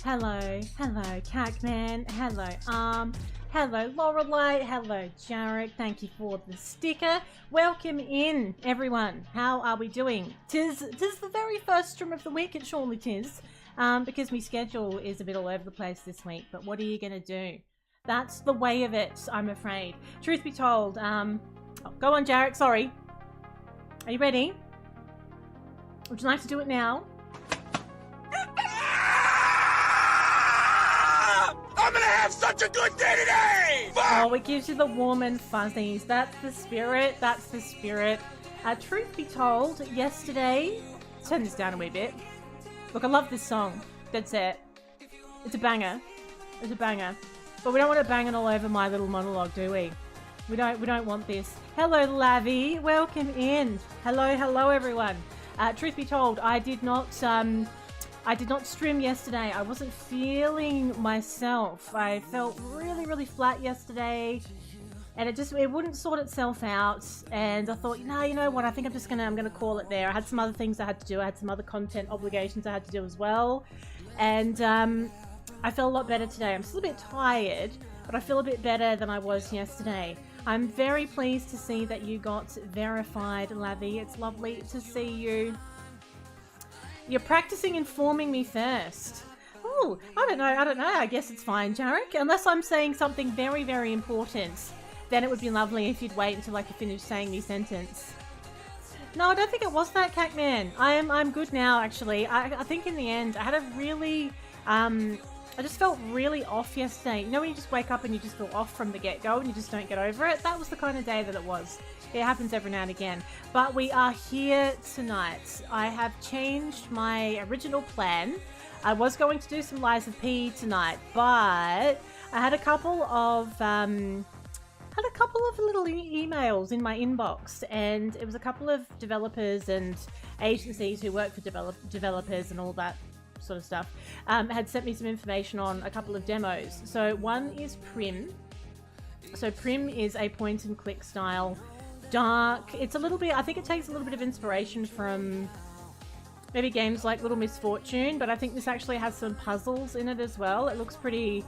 Hello, Cacman. Hello, hello, Lorelei. Hello, Jarek. Thank you for the sticker. Welcome in, everyone. How are we doing? Tis the very first stream of the week. It surely tis, because my schedule is a bit all over the place this week. But what are you gonna do? That's the way of it, I'm afraid. Truth be told, oh, go on, Jarek. Sorry. Are you ready? Would you like to do it now? I'm gonna have such a good day today! Oh, it gives you the warm and fuzzies. That's the spirit. That's the spirit. Truth be told, yesterday... Turn this down a wee bit. Look, I love this song. That's it. It's a banger. It's a banger. But we don't want it banging all over my little monologue, do we? We don't want this. Hello, Lavi. Welcome in. Hello, everyone. Truth be told, I did not stream yesterday. I wasn't feeling myself. I felt really flat yesterday, and it wouldn't sort itself out. And I thought, no, you know what? I think I'm gonna call it there. I had some other things I had to do. I had some other content obligations I had to do as well, and I feel a lot better today. I'm still a bit tired, but I feel a bit better than I was yesterday. I'm very pleased to see that you got verified, Lavi. It's lovely to see you. You're practicing informing me first. Oh, I don't know. I guess it's fine, Jarek. Unless I'm saying something very important, then it would be lovely if you'd wait until I could finish saying the sentence. No, I don't think it was that, Cacman. I'm good now, actually. I think in the end, I had a really... I just felt really off yesterday. You know when you just wake up and you just feel off from the get-go and you just don't get over it? That was the kind of day that it was. It happens every now and again. But we are here tonight. I have changed my original plan. I was going to do some Lies of P tonight, but I had a couple of little emails in my inbox, and it was a couple of developers and agencies who work for developers and all that sort of stuff, had sent me some information on a couple of demos. So one is PRIM. So PRIM is a point and click style dark. It's a little bit, I think it takes a little bit of inspiration from maybe games like Little Misfortune, but I think this actually has some puzzles in it as well. It looks pretty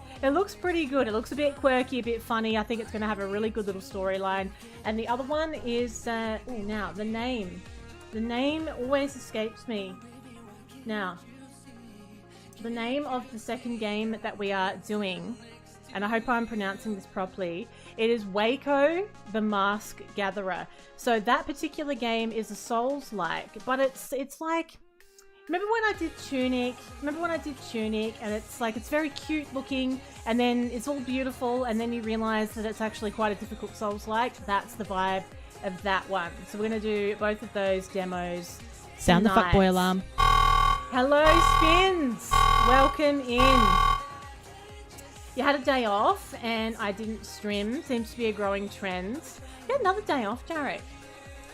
good. It looks a bit quirky, a bit funny. I think it's going to have a really good little storyline. And the other one is, now the name always escapes me. Now, the name of the second game that we are doing, and I hope I'm pronouncing this properly, it is Weko The Mask Gatherer. So that particular game is a Souls-like, but it's like, remember when I did Tunic? And it's very cute looking, and then it's all beautiful, and then you realize that it's actually quite a difficult Souls-like. That's the vibe of that one. So we're going to do both of those demos Sound tonight. the fuckboy alarm. Hello, Spins! Welcome in. You had a day off, and I didn't stream. Seems to be a growing trend. You had another day off, Jarek.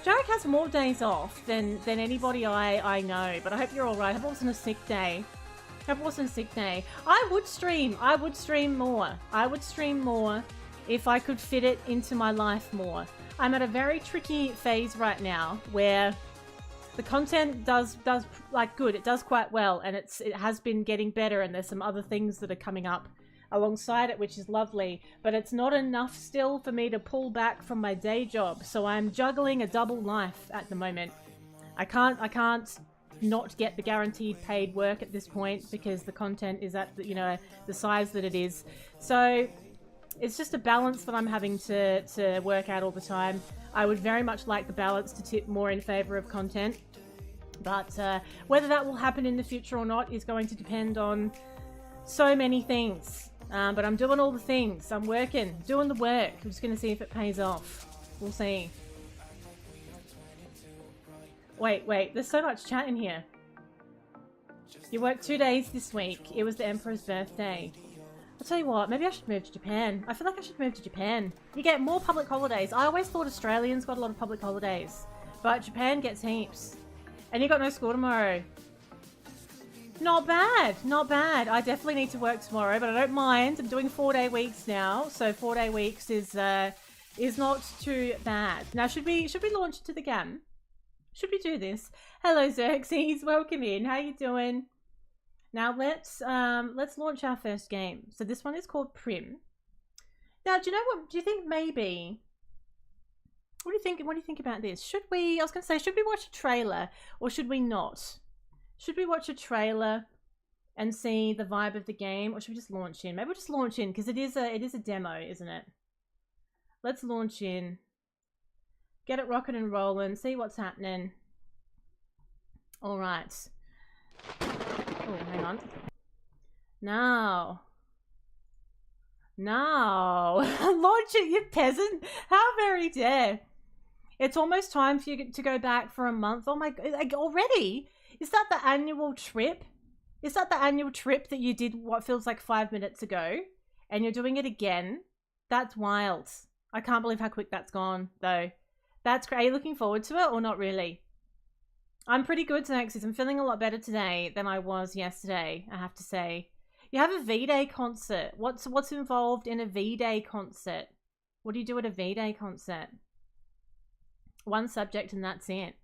Jarek has more days off than anybody I know, but I hope you're alright. I hope it wasn't a sick day. I would stream more if I could fit it into my life more. I'm at a very tricky phase right now where the content does like good. It does quite well, and it has been getting better, and there's some other things that are coming up alongside it, which is lovely, but it's not enough still for me to pull back from my day job. So I'm juggling a double life at the moment. I can't not get the guaranteed paid work at this point because the content is at the size that it is. So it's just a balance that I'm having to work out all the time. I would very much like the balance to tip more in favor of content, but whether that will happen in the future or not is going to depend on so many things. But I'm doing all the things. I'm working, doing the work. I'm just going to see if it pays off. We'll see. Wait, there's so much chat in here. You worked 2 days this week. It was the Emperor's birthday. I'll tell you what, maybe I should move to Japan. I feel like I should move to Japan. You get more public holidays. I always thought Australians got a lot of public holidays, but Japan gets heaps. And you got no school tomorrow. Not bad. I definitely need to work tomorrow, but I don't mind. I'm doing 4-day weeks now, so 4-day weeks is not too bad. Now, should we launch into the game? Should we do this? Hello, Xerxes. Welcome in. How you doing? Now let's launch our first game. So this one is called PRIM. Now, do you know what? Do you think maybe? What do you think? What do you think about this? Should we? I was going to say, should we watch a trailer or should we not? Should we watch a trailer and see the vibe of the game, or should we just launch in? Maybe we'll just launch in because it is a demo, isn't it? Let's launch in. Get it rocking and rolling. See what's happening. All right. Oh, hang on. Now, launch it, you peasant! How very dare! It's almost time for you to go back for a month. Oh my god! Like, already? Is that the annual trip? Is that the annual trip that you did what feels like 5 minutes ago, and you're doing it again? That's wild. I can't believe how quick that's gone, though. That's great. Are you looking forward to it or not really? I'm pretty good today because I'm feeling a lot better today than I was yesterday, I have to say. You have a V-Day concert. What's involved in a V-Day concert? What do you do at a V-Day concert? One subject and that's it.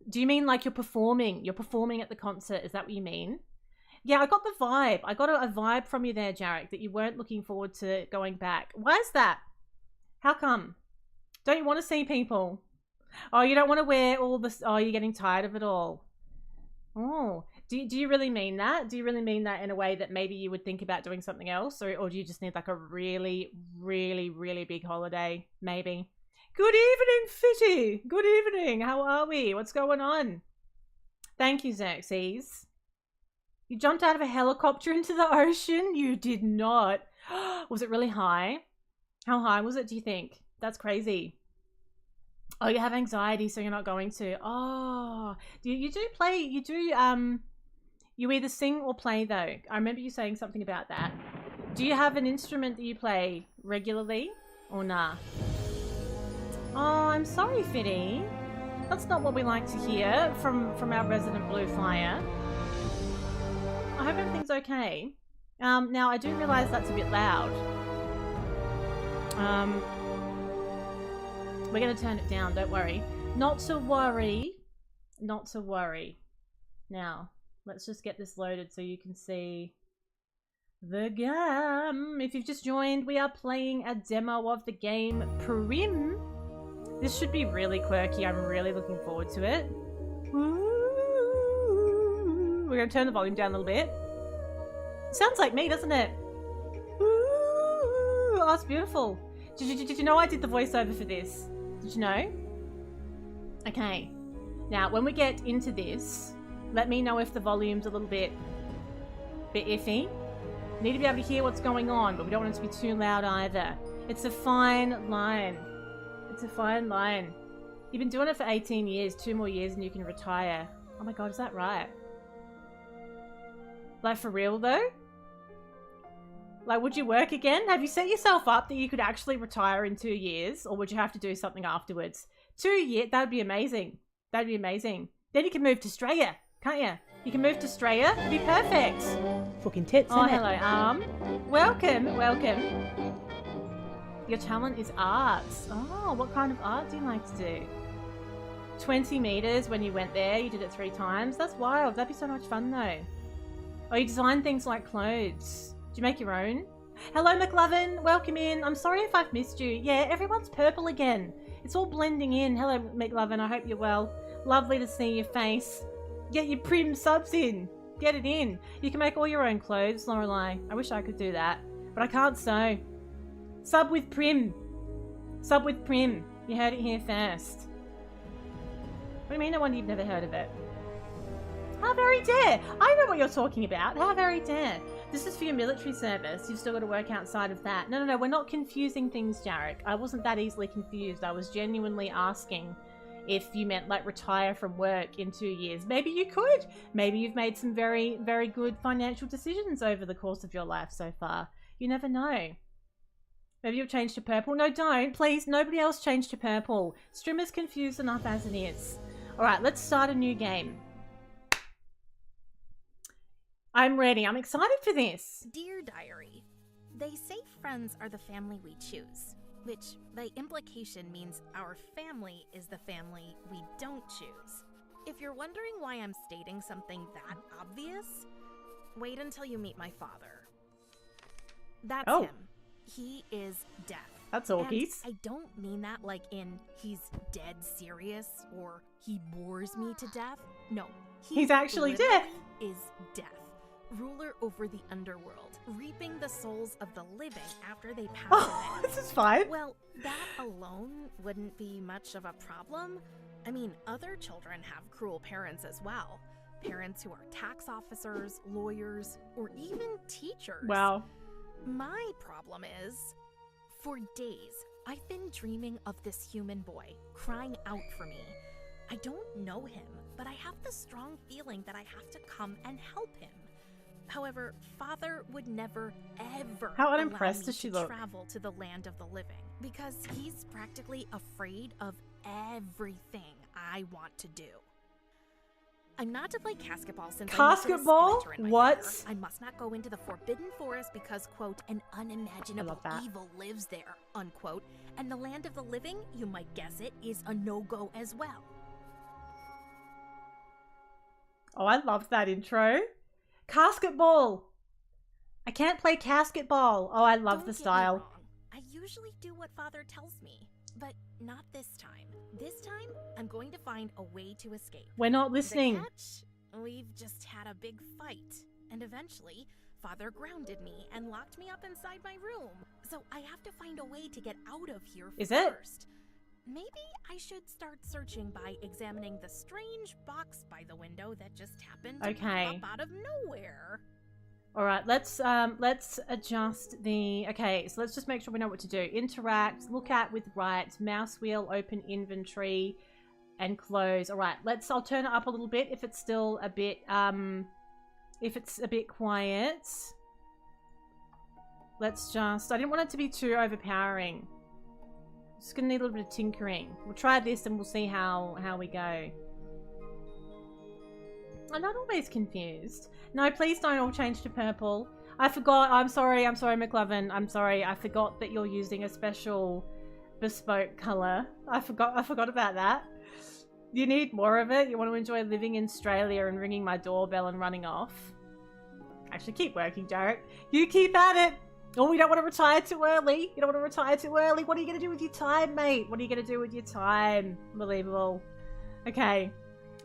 Do you mean like you're performing? You're performing at the concert. Is that what you mean? Yeah, I got the vibe. I got a vibe from you there, Jarek, that you weren't looking forward to going back. Why is that? How come? Don't you want to see people? Oh, you don't want to wear all this. Oh, you're getting tired of it all. Oh, do you really mean that? Do you really mean that in a way that maybe you would think about doing something else? Or do you just need like a really, really, really big holiday? Maybe. Good evening, Fitty. Good evening. How are we? What's going on? Thank you, Xerxes. You jumped out of a helicopter into the ocean? You did not. Was it really high? How high was it, do you think? That's crazy. Oh, you have anxiety, so you're not going to. Oh, you do play, you either sing or play, though. I remember you saying something about that. Do you have an instrument that you play regularly or nah? Oh, I'm sorry, Fitty. That's not what we like to hear from our resident Blue Flyer. I hope everything's okay. Now, I do realise that's a bit loud. We're going to turn it down, don't worry. Not to worry. Not to worry. Now, let's just get this loaded so you can see the game. If you've just joined, we are playing a demo of the game PRIM. This should be really quirky. I'm really looking forward to it. We're going to turn the volume down a little bit. Sounds like me, doesn't it? Oh, it's beautiful. Did you know I did the voiceover for this? Did you know? Okay. Now, when we get into this, let me know if the volume's a little bit iffy. Need to be able to hear what's going on, but we don't want it to be too loud either. It's a fine line. It's a fine line. You've been doing it for 18 years, 2 more years and you can retire. Oh my god, is that right? Like, for real though? Like, would you work again? Have you set yourself up that you could actually retire in 2 years? Or would you have to do something afterwards? 2 years? That'd be amazing. That'd be amazing. Then you can move to Australia, can't you? You can move to Australia. It'd be perfect. Fucking tits, oh, innit? Hello, welcome, welcome. Your talent is arts. Oh, what kind of art do you like to do? 20 meters when you went there. You did it 3 times. That's wild. That'd be so much fun, though. Oh, you design things like clothes. Do you make your own? Hello, McLovin. Welcome in. I'm sorry if I've missed you. Yeah, everyone's purple again. It's all blending in. Hello, McLovin. I hope you're well. Lovely to see your face. Get your PRIM subs in. Get it in. You can make all your own clothes, Lorelei. I wish I could do that, but I can't sew. Sub with PRIM. Sub with PRIM. You heard it here first. What do you mean? No wonder you've never heard of it. How very dare. I know what you're talking about. How very dare. This is for your military service. You've still got to work outside of that. No. We're not confusing things, Jarek. I wasn't that easily confused. I was genuinely asking if you meant like retire from work in 2 years. Maybe you could. Maybe you've made some very, very good financial decisions over the course of your life so far. You never know. Maybe you've changed to purple. No, don't. Please, nobody else change to purple. Streamer's confused enough as it is. All right, let's start a new game. I'm ready. I'm excited for this. Dear Diary, they say friends are the family we choose, which by implication means our family is the family we don't choose. If you're wondering why I'm stating something that obvious, wait until you meet my father. That's Oh. him. He is death. That's all And geese. I don't mean that like in he's dead serious or he bores me to death. No, He's actually literally death. Is death. Ruler over the underworld, reaping the souls of the living after they pass Oh, away. this is fine. Well, that alone wouldn't be much of a problem. I mean, other children have cruel parents as well. Parents who are tax officers, lawyers, or even teachers. Wow. My problem is, for days, I've been dreaming of this human boy crying out for me. I don't know him, but I have the strong feeling that I have to come and help him. However, Father would never, ever How allow unimpressed me does she to look? travel to the land of the living because he's practically afraid of everything I want to do. I'm not to play basketball since I must have a Basketball? splinter in my What? finger. I must not go into the Forbidden Forest because, quote, an unimaginable that. evil lives there, unquote. And the land of the living, you might guess it, is a no-go as well. Oh, I loved that intro. Casketball. I can't play casketball. Oh, I love Don't the get me style. wrong. I usually do what Father tells me, but not this time. This time, I'm going to find a way to escape. We're not The listening. catch? We've just had a big fight, and eventually, Father grounded me and locked me up inside my room. So I have to find a way to get out of here Is it? first. Maybe I should start searching by examining the strange box by the window that just happened to Okay. pop up out of nowhere. All right, let's adjust the. Okay, so let's just make sure we know what to do. Interact, look at with right, mouse wheel, open inventory, and close. All right, I'll turn it up a little bit if it's still a bit if it's a bit quiet. Let's just. I didn't want it to be too overpowering. Just gonna need a little bit of tinkering. We'll try this and we'll see how we go. I'm not always confused. No, please don't all change to purple. I forgot. I'm sorry, McLovin. I'm sorry. I forgot that you're using a special bespoke color. I forgot about that. You need more of it? You want to enjoy living in Australia and ringing my doorbell and running off? Actually, keep working, Jarek. You keep at it. Oh, we don't want to retire too early. You don't want to retire too early. What are you going to do with your time, mate? What are you going to do with your time? Unbelievable. Okay.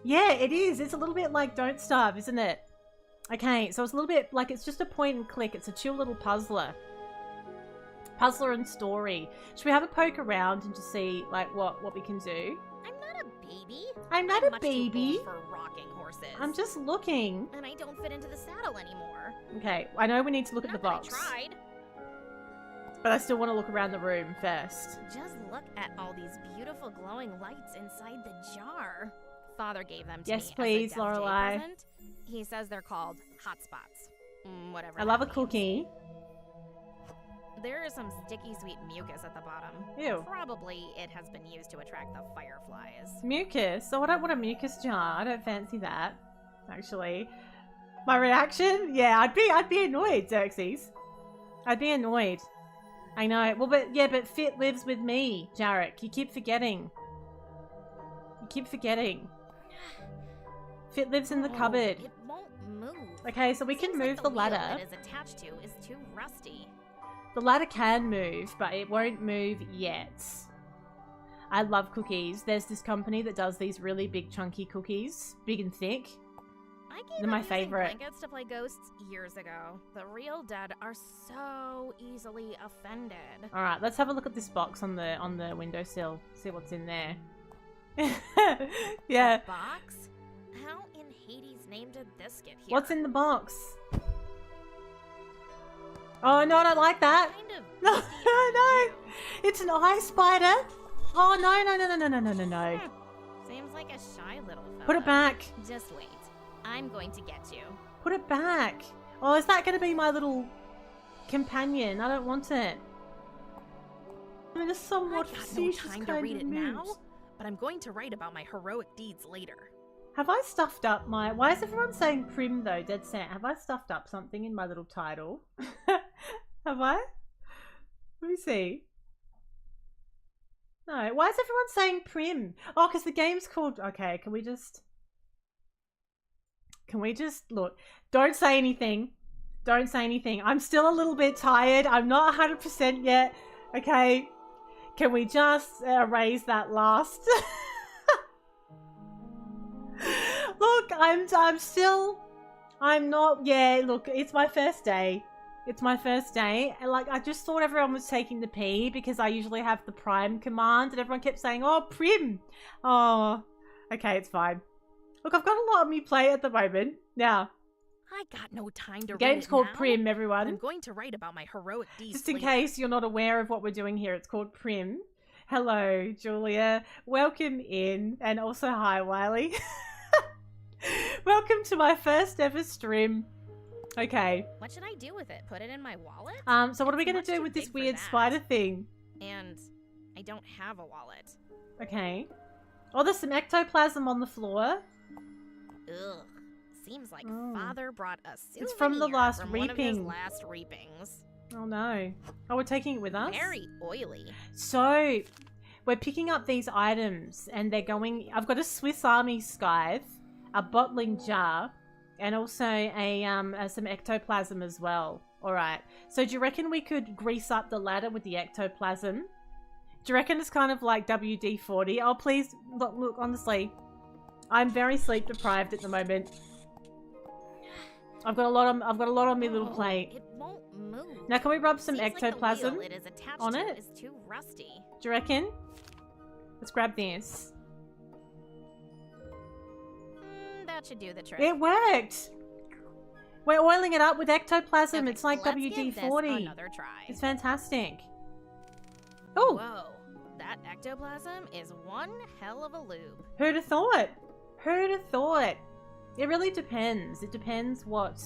Yeah, it is. It's a little bit like Don't Starve, isn't it? Okay, so it's a little bit like it's just a point and click. It's a chill little puzzler. Puzzler and story. Should we have a poke around and just see like what we can do? I'm not a baby. I'm not a much too baby. old for rocking horses. I'm just looking. And I don't fit into the saddle anymore. Okay, I know we need to look at Not the that box. I tried. But I still want to look around the room first. Just look at all these beautiful glowing lights inside the jar. Father gave them to Yes, me please, as a Death Day Lorelei. present. He says they're called hotspots. Whatever. I love a that means. cookie. There is some sticky sweet mucus at the bottom. Ew. Probably it has been used to attract the fireflies. Mucus. Oh, I don't want a mucus jar. I don't fancy that. Actually, my reaction? Yeah, I'd be annoyed, Xerxes. I'd be annoyed. I know. Well, but Fit lives with me, Jarek. You keep forgetting. You keep forgetting. Fit lives in the cupboard. It won't move. Okay, so we can Seems move like the wheel ladder. that is attached to is too rusty. The ladder can move, but it won't move yet. I love cookies. There's this company that does these really big chunky cookies. Big and thick. I gave They're my up using favorite. blankets to play ghosts years ago. The real dead are so easily offended. Alright, let's have a look at this box on the windowsill. See what's in there. Yeah. A box? How in Hades' name did this get here? What's in the box? Oh no, I don't like that. Kind of No, misty no. of It's an eye spider. Oh no. Seems like a shy little fella. Put it back. Just wait. I'm going to get you. Put it back. Oh, is that going to be my little companion? I don't want it. I mean, it's somewhat I got no facetious time to kind read of it now, news. but I'm going to write about my heroic deeds later. Have I stuffed up my... Why is everyone saying Prim, though, dead set? Have I stuffed up something in my little title? Have I? Let me see. No. Why is everyone saying Prim? Oh, because the game's called... Okay, can we just Can we just look? Don't say anything. Don't say anything. I'm still a little bit tired. I'm not 100% yet. Okay. Can we just erase that last? Look, I'm not, yeah, look, it's my first day. It's my first day. And like, I just thought everyone was taking the P because I usually have the PRIM command and everyone kept saying, oh, PRIM. Oh, okay, it's fine. Look, I've got a lot on me plate at the moment. Now, I got no time to the game's called now. PRIM, everyone. I'm going to write about my heroic deeds. Just in case you're not aware of what we're doing here, it's called PRIM. Hello, Julia. Welcome in. And also, hi, Wiley. Welcome to my first ever stream. Okay. What should I do with it? Put it in my wallet? So what are we going to do with this weird spider thing? And I don't have a wallet. Okay. Oh, there's some ectoplasm on the floor. Ugh. Seems like Father brought a souvenir It's from the last from one of his reaping. last reapings. Oh no. Oh, we're taking it with us? Very oily. So, we're picking up these items and they're going... I've got a Swiss Army scythe, a bottling jar, and also some ectoplasm as well. Alright. So do you reckon we could grease up the ladder with the ectoplasm? Do you reckon it's kind of like WD-40? Oh, please. Look, honestly. I'm very sleep deprived at the moment. I've got a lot on my little plate. It won't move. Now, can we rub some Seems ectoplasm like the wheel it is attached on to it? is too rusty. Do you reckon? Let's grab this. That should do the trick. It worked! We're oiling it up with ectoplasm. Okay, It's like let's give this WD-40. another try. It's fantastic. Oh! Whoa, that ectoplasm is one hell of a lube. Who'd have thought? Who'd have thought? It really depends. It depends what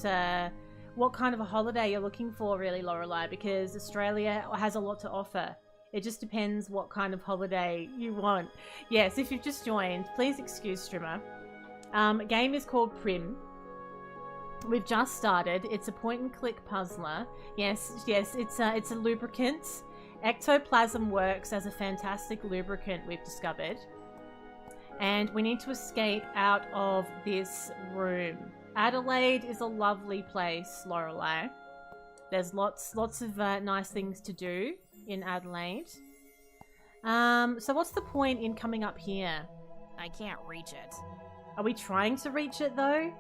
kind of a holiday you're looking for, really, Lorelei, because Australia has a lot to offer. It just depends what kind of holiday you want. Yes, if you've just joined, please excuse Strimmer. Game is called PRIM. We've just started. It's a point-and-click puzzler. Yes, it's a lubricant. Ectoplasm works as a fantastic lubricant, we've discovered. And we need to escape out of this room. Adelaide is a lovely place, Lorelei. There's lots of nice things to do in Adelaide. So what's the point in coming up here? I can't reach it. Are we trying to reach it, though?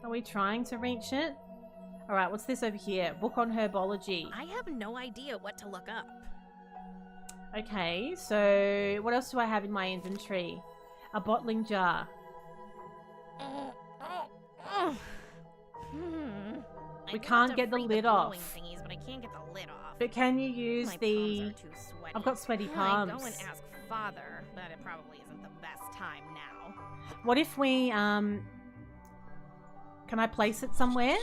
Are we trying to reach it? Alright, what's this over here? Book on herbology. I have no idea what to look up. Okay, so what else do I have in my inventory? A bottling jar. We can't get the lid off. Thingies, but I can't get the lid off. But can you use My the... palms are too sweaty. I've got sweaty I palms. go and ask Father, but it probably isn't the best time now. What if we, Can I place it somewhere?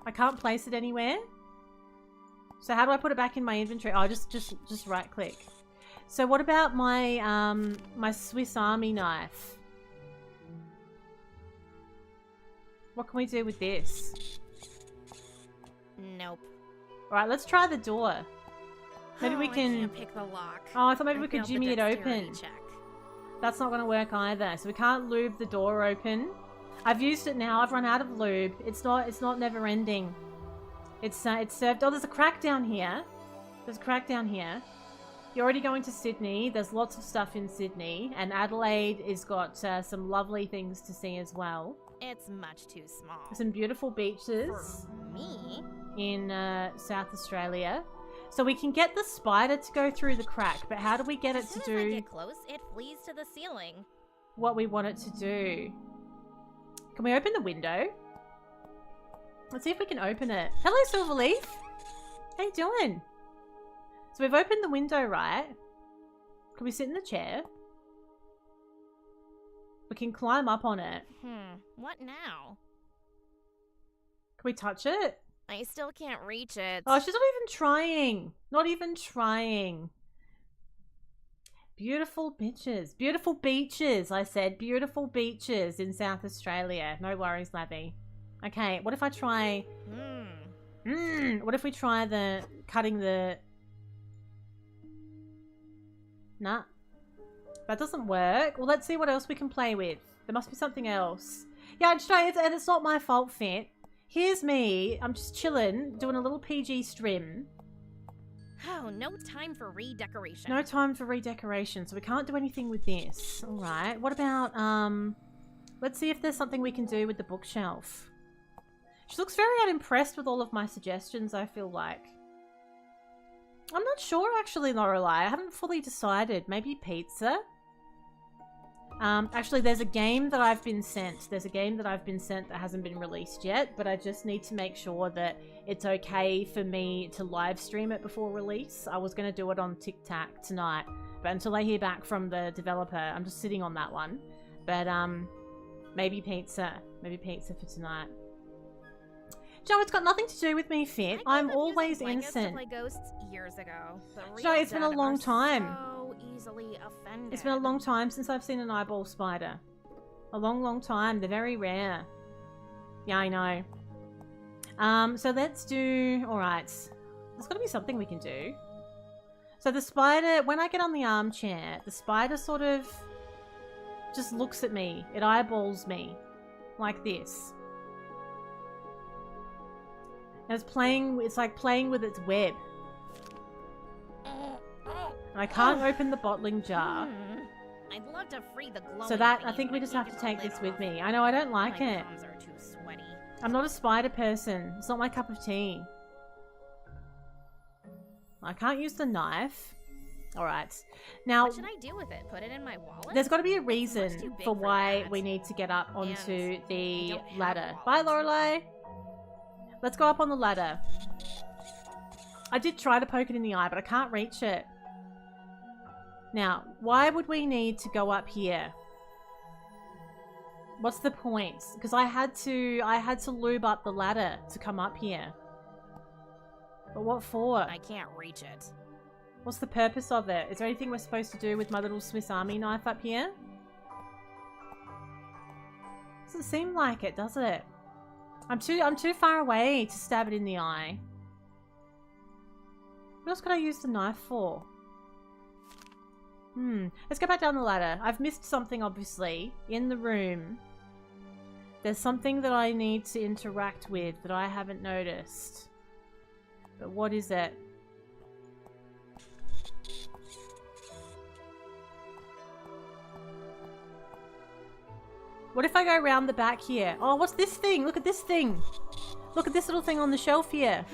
I can't place it anywhere. So how do I put it back in my inventory? Oh, just right click. So what about my, my Swiss Army knife? What can we do with this? Nope. Alright, let's try the door. Maybe we I can... can't pick the lock. Oh, I thought maybe I we could failed the jimmy it dexterity open. check. That's not going to work either. So we can't lube the door open. I've used it now. I've run out of lube. It's not never ending. It's served... Oh, there's a crack down here. There's a crack down here. You're already going to Sydney. There's lots of stuff in Sydney. And Adelaide has got some lovely things to see as well. It's much too small. Some beautiful beaches For me? in South Australia. So we can get the spider to go through the crack, but how do we get it As to soon as I do get close, it flees to the ceiling. what we want it to do? Can we open the window? Let's see if we can open it. Hello, Silverleaf. How you doing? So we've opened the window, right? Can we sit in the chair? We can climb up on it. What now? Can we touch it? I still can't reach it. Oh, she's not even trying. Not even trying. Beautiful bitches. Beautiful beaches, I said. Beautiful beaches in South Australia. No worries, Labby. Okay, what if I try... What if we try cutting the... Nah. That doesn't work. Well, let's see what else we can play with. There must be something else. Yeah, and it's not my fault, Fit. Here's me. I'm just chilling, doing a little PG stream. Oh, no time for redecoration. No time for redecoration, so we can't do anything with this. Alright, what about, let's see if there's something we can do with the bookshelf. She looks very unimpressed with all of my suggestions, I feel like. I'm not sure, actually, Lorelei. I haven't fully decided. Maybe pizza? Actually, there's a game that I've been sent. There's a game that I've been sent that hasn't been released yet, but I just need to make sure that it's okay for me to live stream it before release. I was going to do it on TikTok tonight, but until I hear back from the developer, I'm just sitting on that one. But, maybe pizza. Maybe pizza for tonight. Joe, it's got nothing to do with me, Fit. I'm always innocent. To play ghosts years ago. Joe, it's been a long time. So easily offended. It's been a long time since I've seen an eyeball spider. A long, long time. They're very rare. Yeah, I know. So let's do... Alright. There's got to be something we can do. So the spider... When I get on the armchair, the spider sort of just looks at me. It eyeballs me. Like this. And it's like playing with its web. And I can't open the bottling jar. I'd love to free the glowing So that, thingy, I think we but just I have need to get take the this lid with off. me. I know, I don't like My it. palms are too sweaty. I'm not a spider person. It's not my cup of tea. I can't use the knife. Alright. Now, What should I do with it? Put it in my wallet? there's got to be a It's reason much too big for why that. we need to get up onto And the I don't have ladder. wallets. Bye, Lorelei. Let's go up on the ladder. I did try to poke it in the eye, but I can't reach it. Now, why would we need to go up here? What's the point? Because I had to lube up the ladder to come up here. But what for? I can't reach it. What's the purpose of it? Is there anything we're supposed to do with my little Swiss Army knife up here? Doesn't seem like it, does it? I'm too far away to stab it in the eye. What else could I use the knife for? Let's go back down the ladder. I've missed something, obviously. In the room. There's something that I need to interact with that I haven't noticed. But what is it? What if I go around the back here? Oh, what's this thing? Look at this thing. Look at this little thing on the shelf here.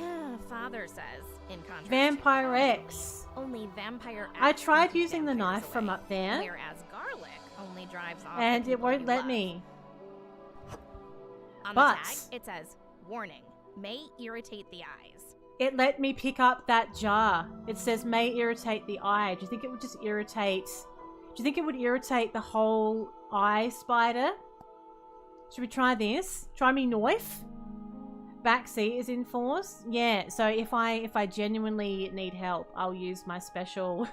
Father says, in contrast. Vampire X. Only vampire I X tried can keep using the vampires knife from away, up there. Whereas garlic only drives off And the it people won't you let love. me. On But- the tag, it says, warning, may irritate the eyes. It let me pick up that jar. It says may irritate the eye. Do you think it would just irritate... Do you think it would irritate the whole eye spider? Should we try this? Try me knife? Backseat is in force? Yeah, so if I genuinely need help, I'll use my special...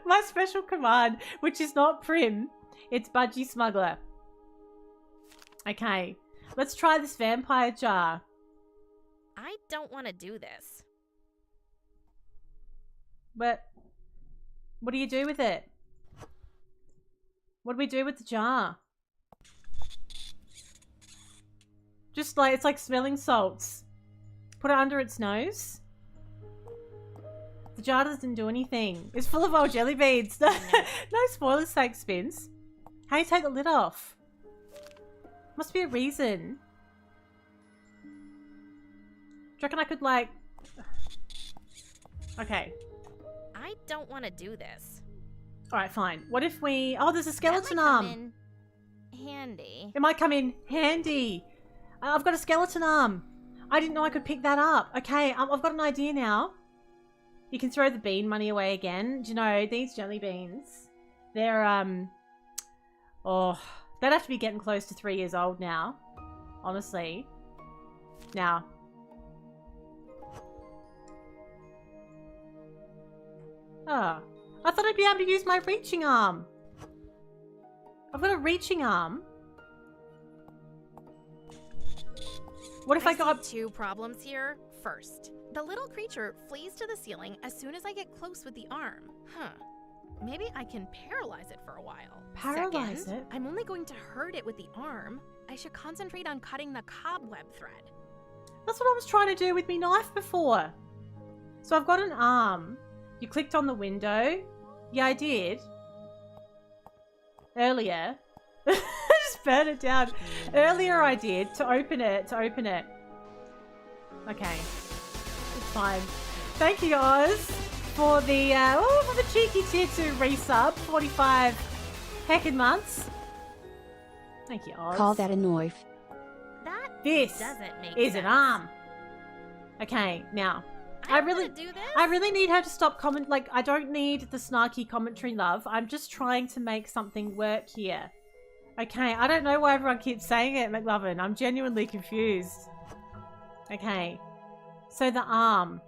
my special command, which is not Prim. It's Budgie Smuggler. Okay, let's try this vampire jar. I don't want to do this. But what do you do with it? What do we do with the jar? Just like, it's like smelling salts. Put it under its nose. The jar doesn't do anything. It's full of old jelly beans. No spoilers, sake, Spins. How do you take the lid off? Must be a reason. Do you reckon I could like... Okay. I don't want to do this. Alright, fine. What if we... Oh, there's a skeleton That might come arm. in handy. It might come in handy. I've got a skeleton arm. I didn't know I could pick that up. Okay, I've got an idea now. You can throw the bean money away again. Do you know, these jelly beans, they're, oh, they'd have to be getting close to 3 years old now. Honestly. Now. Oh, I thought I'd be able to use my reaching arm. I've got a reaching arm. What if I got... see two problems here. First, the little creature flees to the ceiling as soon as I get close with the arm. Huh. Maybe I can paralyze it for a while. Paralyze Second, it? I'm only going to hurt it with the arm. I should concentrate on cutting the cobweb thread. That's what I was trying to do with my knife before. So I've got an arm. You clicked on the window. Yeah, I did. Earlier. I just burn it down. Earlier I did to open it. Okay. It's fine. Thank you guys for the for the cheeky tier 2 resub. 45 heckin' months. Thank you, Oz. Call that a knife. This Doesn't make is sense. an arm. Okay, now I really wanna do this. I really need her to stop comment. Like, I don't need the snarky commentary, love. I'm just trying to make something work here. Okay, I don't know why everyone keeps saying it, McLovin. I'm genuinely confused. Okay, so the arm.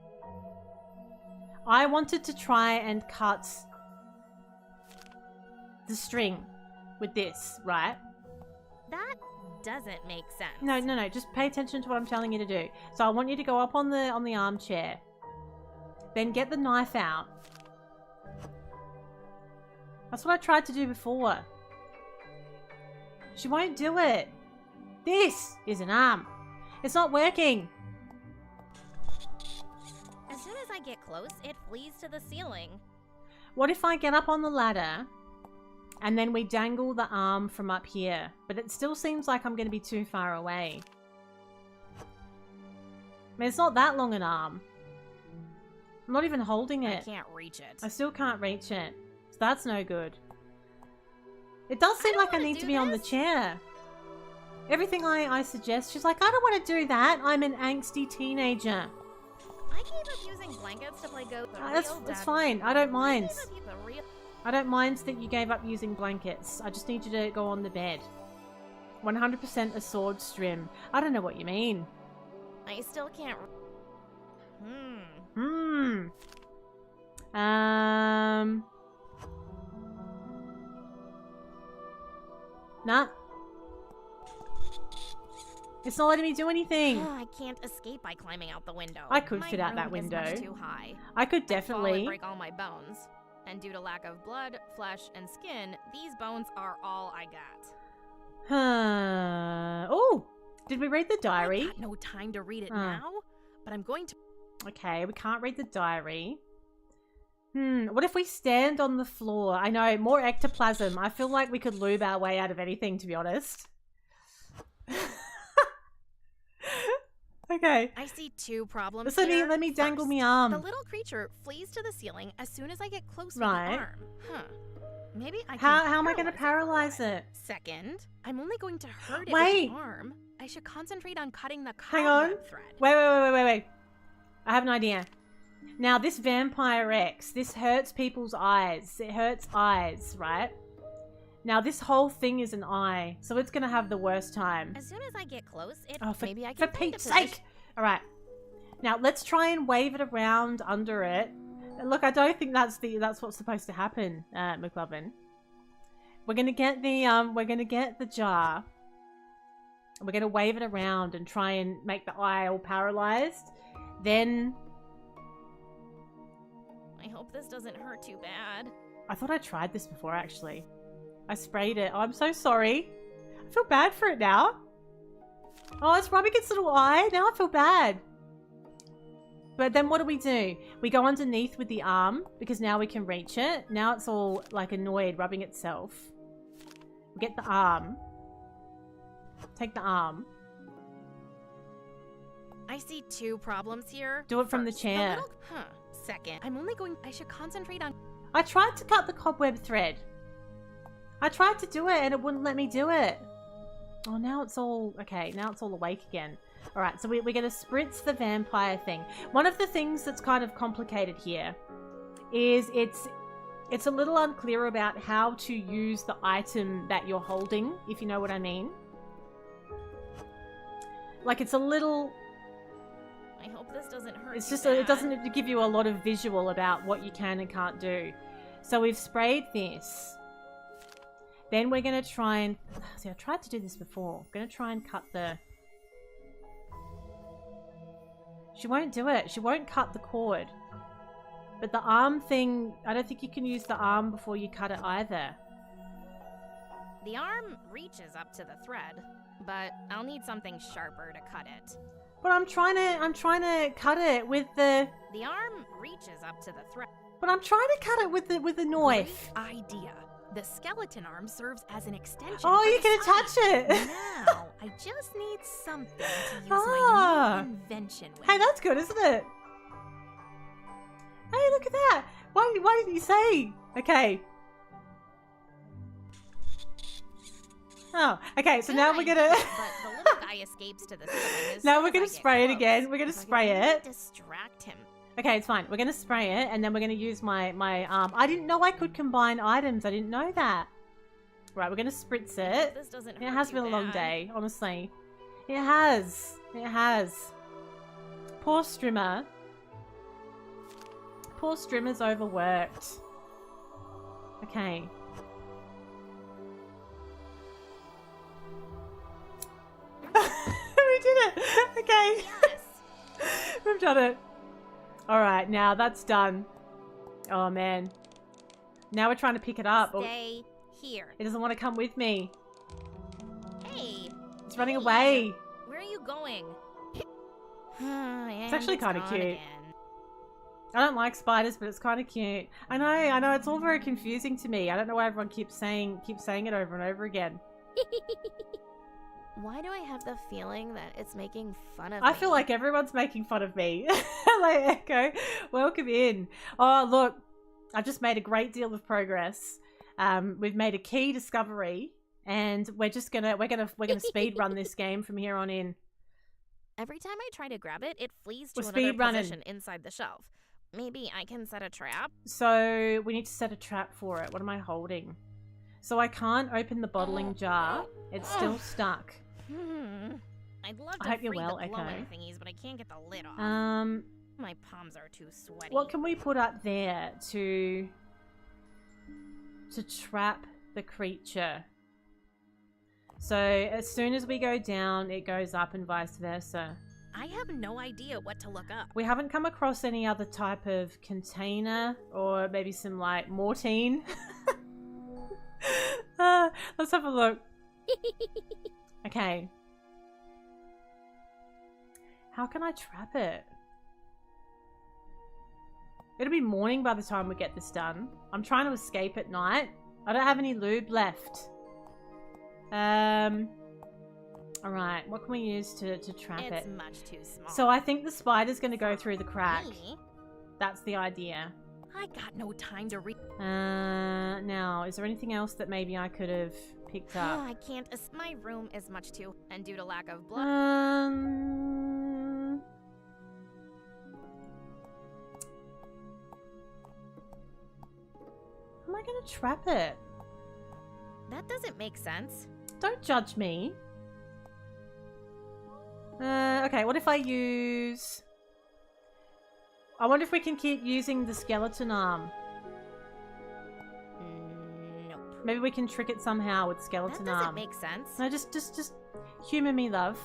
I wanted to try and cut the string with this, right? That doesn't make sense. No. Just pay attention to what I'm telling you to do. So I want you to go up on the armchair. Then get the knife out. That's what I tried to do before. She won't do it. This is an arm. It's not working. As soon as I get close, it flees to the ceiling. What if I get up on the ladder and then we dangle the arm from up here? But it still seems like I'm going to be too far away. I mean, it's not that long an arm. I'm not even holding it. I can't reach it. I still can't reach it. So that's no good. It does seem like I need to be on the chair. Everything I suggest, she's like, I don't want to do that. I'm an angsty teenager. I gave up using blankets to play Go. That's fine. I don't mind. I don't mind that you gave up using blankets. I just need you to go on the bed. 100% a sword strim. I don't know what you mean. I still can't. Nah. It's not letting me do anything. I can't escape by climbing out the window. I could My fit out that room is window. much too high. I could I'd fall definitely. and break all my bones. And due to lack of blood, flesh, and skin, these bones are all I got. Oh, did we read the diary? I got no time to read it now, but I'm going to. Okay, we can't read the diary. What if we stand on the floor? I know, more ectoplasm. I feel like we could lube our way out of anything, to be honest. Okay. I see two problems So here. let me dangle First, me arm. The little creature flees to the ceiling as soon as I get close Right. with the arm. Huh. Maybe I can How am I going to paralyze paralyze it? Second, I'm only going to hurt it Wait. with the arm. I should concentrate on cutting the Hang on. cobweb thread. Wait. I have an idea. Now, this Vampire X, this hurts people's eyes. It hurts eyes, right? Now, this whole thing is an eye, so it's going to have the worst time. As soon as I get close, Oh, maybe I for can find a Pete's position- sake! Alright. Now, let's try and wave it around under it. Look, I don't think that's what's supposed to happen, McLovin. We're gonna get the jar. And we're gonna wave it around and try and make the eye all paralyzed. Then I hope this doesn't hurt too bad. I thought I tried this before, actually. I sprayed it. Oh, I'm so sorry. I feel bad for it now. Oh, it's rubbing its little eye. Now I feel bad. But then what do? We go underneath with the arm because now we can reach it. Now it's all like annoyed, rubbing itself. We get the arm. Take the arm. I see two problems here. Do it from the First, chair. Second, I should concentrate on. I tried to cut the cobweb thread. I tried to do it and it wouldn't let me do it. Oh, now it's all... Okay, now it's all awake again. Alright, so we're going to spritz the vampire thing. One of the things that's kind of complicated here is it's a little unclear about how to use the item that you're holding, if you know what I mean. Like, it's a little... I hope this doesn't hurt. It's too just, bad. it doesn't give you a lot of visual about what you can and can't do. So we've sprayed this. Then we're going to try and... See, I tried to do this before. I'm going to try and cut the... She won't do it. She won't cut the cord. But the arm thing, I don't think you can use the arm before you cut it either. The arm reaches up to the thread, but I'll need something sharper to cut it. But I'm trying to cut it with the... The arm reaches up to the thread. But I'm trying to cut it with the knife. Great idea. The skeleton arm serves as an extension. Oh, for you the can side. attach it. Now, I just need something to use my new invention with. Hey, that's good, isn't it? Hey, look at that. Why didn't you say? Okay. Oh, okay, so Good now we're idea, gonna... but the little guy escapes to the ceiling as Now soon we're as gonna I get spray it close. again. We're gonna If I spray can it. Distract him. Okay, it's fine. We're gonna spray it, and then we're gonna use my arm. I didn't know I could combine items. I didn't know that. Right, we're gonna spritz it. This doesn't It hurt has too been a long bad. day, honestly. It has. It has. Poor Strimmer. Poor Strimmer's overworked. Okay. We did it! Okay. Yes. We've done it. Alright, now that's done. Oh man. Now we're trying to pick it up. Oh, Stay here. it doesn't want to come with me. Hey. It's running Hey. away. Where are you going? It's actually kinda cute. I don't like spiders, but it's kind of cute. I know, it's all very confusing to me. I don't know why everyone keeps saying it over and over again. Why do I have the feeling that it's making fun of me? I feel like everyone's making fun of me. Like, Echo, welcome in. Oh, look, I've just made a great deal of progress. We've made a key discovery, and we're gonna speed run this game from here on in. Every time I try to grab it, it flees to We're another speed running. position inside the shelf. Maybe I can set a trap? So we need to set a trap for it. What am I holding? So I can't open the bottling jar. It's still stuck. I'd love I to hope you're free well, the glowing Echo. thingies, but I can't get the lid off. My palms are too sweaty. What can we put up there to trap the creature? So as soon as we go down, it goes up and vice versa. I have no idea what to look up. We haven't come across any other type of container or maybe some like mortine. Let's have a look. Okay. How can I trap it? It'll be morning by the time we get this done. I'm trying to escape at night. I don't have any lube left. Alright, what can we use to trap it? It's much too small. So I think the spider's gonna go through the crack. Me? That's the idea. I got no time to read. Now, is there anything else that maybe I could have picked up? I can't. My room is much too, and due to lack of blood. How am I gonna trap it? That doesn't make sense. Don't judge me. Okay, what if I use... I wonder if we can keep using the skeleton arm. Nope. Maybe we can trick it somehow with That skeleton doesn't arm. make sense. No, just humor me, love.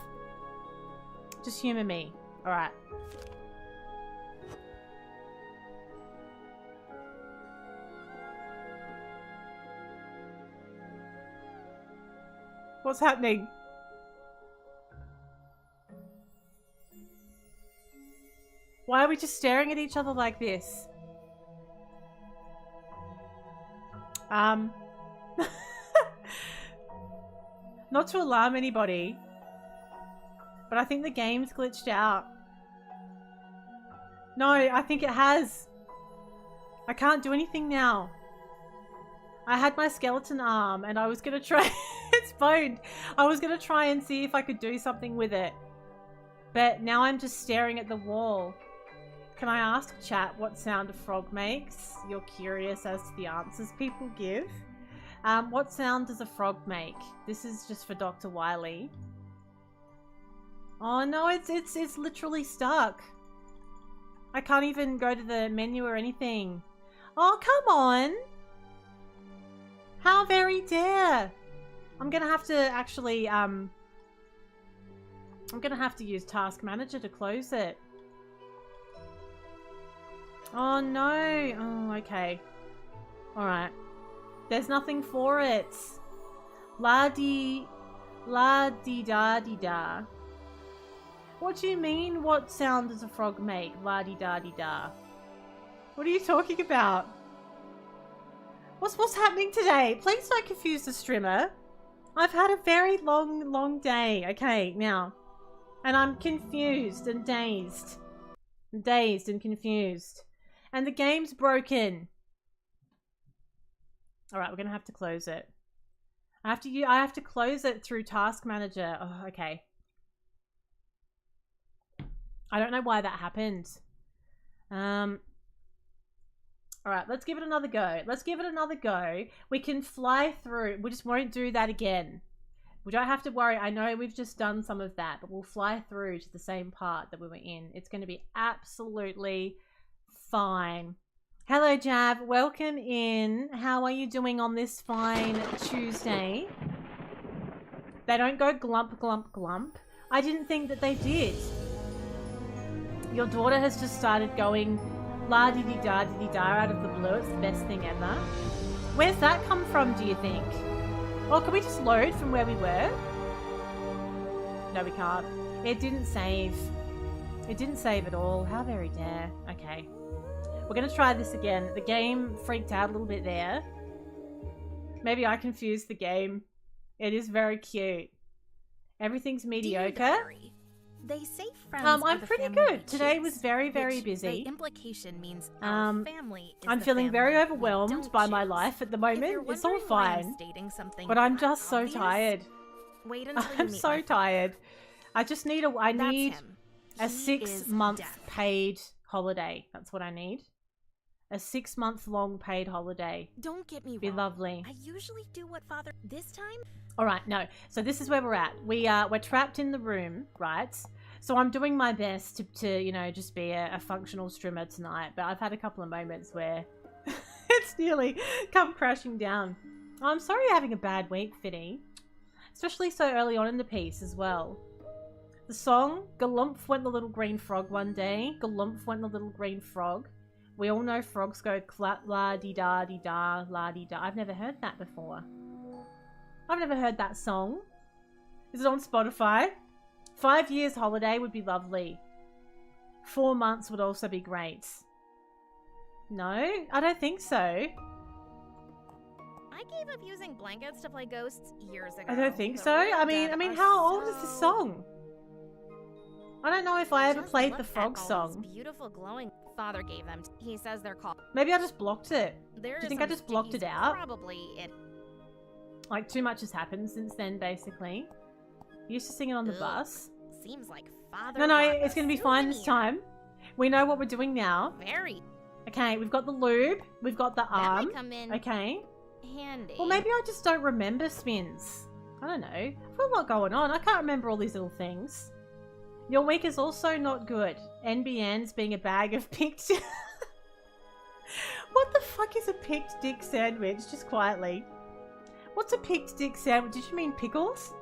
Just humor me. Alright. What's happening? Why are we just staring at each other like this? Not to alarm anybody, but I think the game's glitched out. No, I think it has. I can't do anything now. I had my skeleton arm and I was gonna try... It's boned. I was gonna try and see if I could do something with it. But now I'm just staring at the wall. Can I ask chat what sound a frog makes? You're curious as to the answers people give. What sound does a frog make? This is just for Dr. Wiley. Oh no, it's literally stuck. I can't even go to the menu or anything. Oh, come on. How very dare. I'm gonna have to actually, I'm gonna have to use Task Manager to close it. Oh no. Oh, okay. Alright. There's nothing for it. La-dee da-dee-da. What do you mean, what sound does a frog make? La-dee-da-dee-da. What are you talking about? What's happening today? Please don't confuse the streamer. I've had a very long day. Okay, now. And I'm confused and dazed. Dazed and confused. And the game's broken. Alright, we're gonna have to close it. I have to close it through Task Manager. Oh, okay. I don't know why that happened. Alright, let's give it another go. Let's give it another go. We can fly through. We just won't do that again. We don't have to worry. I know we've just done some of that, but we'll fly through to the same part that we were in. It's going to be absolutely fine. Hello, Jab. Welcome in. How are you doing on this fine Tuesday? They don't go glump, glump, glump. I didn't think that they did. Your daughter has just started going la-dee-dee-da-dee-dee-da out of the blue. It's the best thing ever. Where's that come from, do you think? Oh, can we just load from where we were? No, we can't. It didn't save. It didn't save at all. How very dare. Okay. We're going to try this again. The game freaked out a little bit there. Maybe I confused the game. It is very cute. Everything's mediocre. They say friends I'm pretty good. Today was very busy. The implication means our family is I'm the feeling very family we overwhelmed don't by my choose. life at the If moment. you're It's all wondering why I'm fine. stating something But I'm that just so obvious, tired. Wait until you I'm meet so my tired. I just need I That's need him. a He 6-month is deaf. paid holiday. That's what I need. A 6-month long paid holiday. Don't get me Be wrong. lovely. I usually do what father. This time, All right, no. So this is where we're at. We're trapped in the room, right? So I'm doing my best to you know, just be a functional streamer tonight. But I've had a couple of moments where it's nearly come crashing down. I'm sorry you're having a bad week, Fitty. Especially so early on in the piece as well. The song, Galumph went the little green frog one day. Galumph went the little green frog. We all know frogs go clap la-dee-da-dee-da, la-dee-da. I've never heard that before. I've never heard that song. Is it on Spotify? 5 years holiday would be lovely. 4 months would also be great. No? I don't think so. I gave up using blankets to play ghosts years ago. I don't think The so. real I mean, dead are how old is this so- song? I don't know if I ever Just played look the at frog all song. these beautiful glowing. Father gave them. He says they're called. Maybe I just blocked it. There Do you is think I some just blocked sticky- it out? Probably it. Like, too much has happened since then, basically. You used to sing it on the Ugh. bus. Seems like father. No, got it's a going to be fine this souvenir. time. We know what we're doing now. Very. Okay, we've got the lube. We've got the That arm. might come in Okay. handy. Well, maybe I just don't remember spins. I don't know. I've got a lot going on. I can't remember all these little things. Your week is also not good. NBN's being a bag of picked... What the fuck is a picked dick sandwich? Just quietly. What's a picked dick sandwich? Did you mean pickles?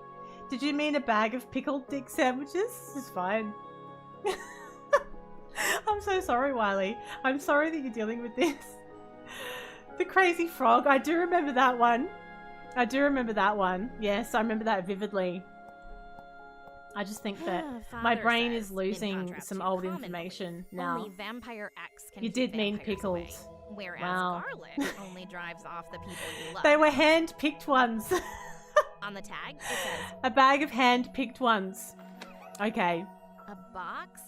Did you mean a bag of pickled dick sandwiches? This is fine. I'm so sorry, Wiley. I'm sorry that you're dealing with this. The crazy frog. I do remember that one. I do remember that one. Yes, I remember that vividly. I just think that my Father brain says, is in losing contrast some to old common information belief, now. Only Vampire X can You keep did mean vampires away, pickled. whereas Wow. garlic only drives off the people you love. They were hand-picked ones. On the tag, it says A bag of hand-picked ones. Okay. a box.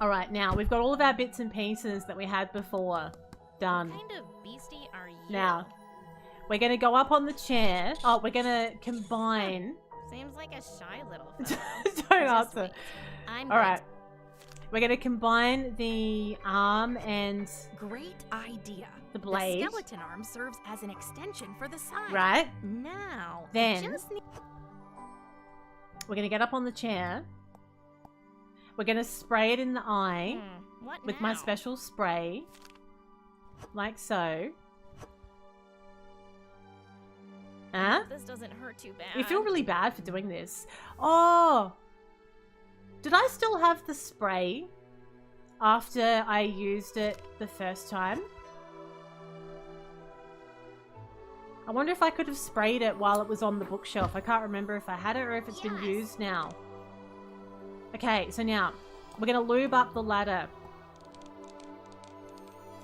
Alright, now we've got all of our bits and pieces that we had before. Done. What kind of beastie are you? Now, we're going to go up on the chair. Oh, we're going to combine. Seems like a shy little fellow. Don't Just answer. wait. I'm Alright. We're going to combine the arm and Great idea. the blade. The skeleton arm serves as an extension for the side. Right? Now, Then- I just need... We're going to get up on the chair. We're going to spray it in the eye what with now? my special spray. Like so. Huh? This doesn't hurt too bad. You feel really bad for doing this. Oh! Did I still have the spray? after I used it the first time. I wonder if I could have sprayed it while it was on the bookshelf. I can't remember if I had it or if it's been used now. Okay, so now we're going to lube up the ladder.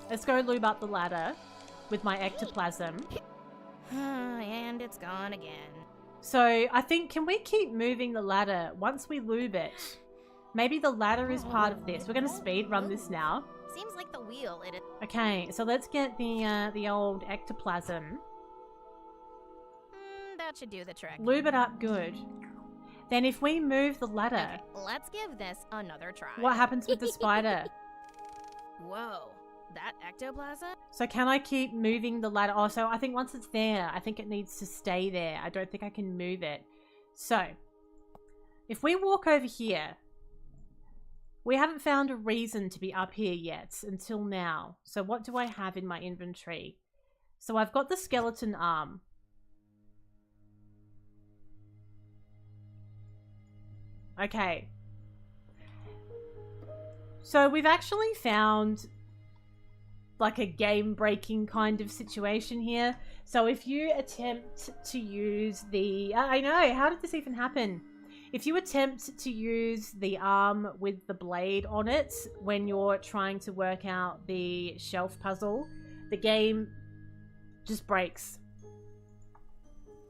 Let's go lube up the ladder with my ectoplasm. And it's gone again. So I think, can we keep moving the ladder once we lube it? Maybe the ladder is part of this. We're going to speed run this now. Seems like the wheel. Okay, so let's get the old ectoplasm. That should do the trick. Lube it up good. Then if we move the ladder... Okay, let's give this another try. What happens with the spider? Whoa, that ectoplasm? So can I keep moving the ladder? Oh, so I think once it's there, I think it needs to stay there. I don't think I can move it. So, if we walk over here, we haven't found a reason to be up here yet until now. So what do I have in my inventory? So I've got the skeleton arm. Okay. So we've actually found like a game-breaking kind of situation here. So if you attempt to use the... I know, how did this even happen? If you attempt to use the arm with the blade on it when you're trying to work out the shelf puzzle, the game just breaks.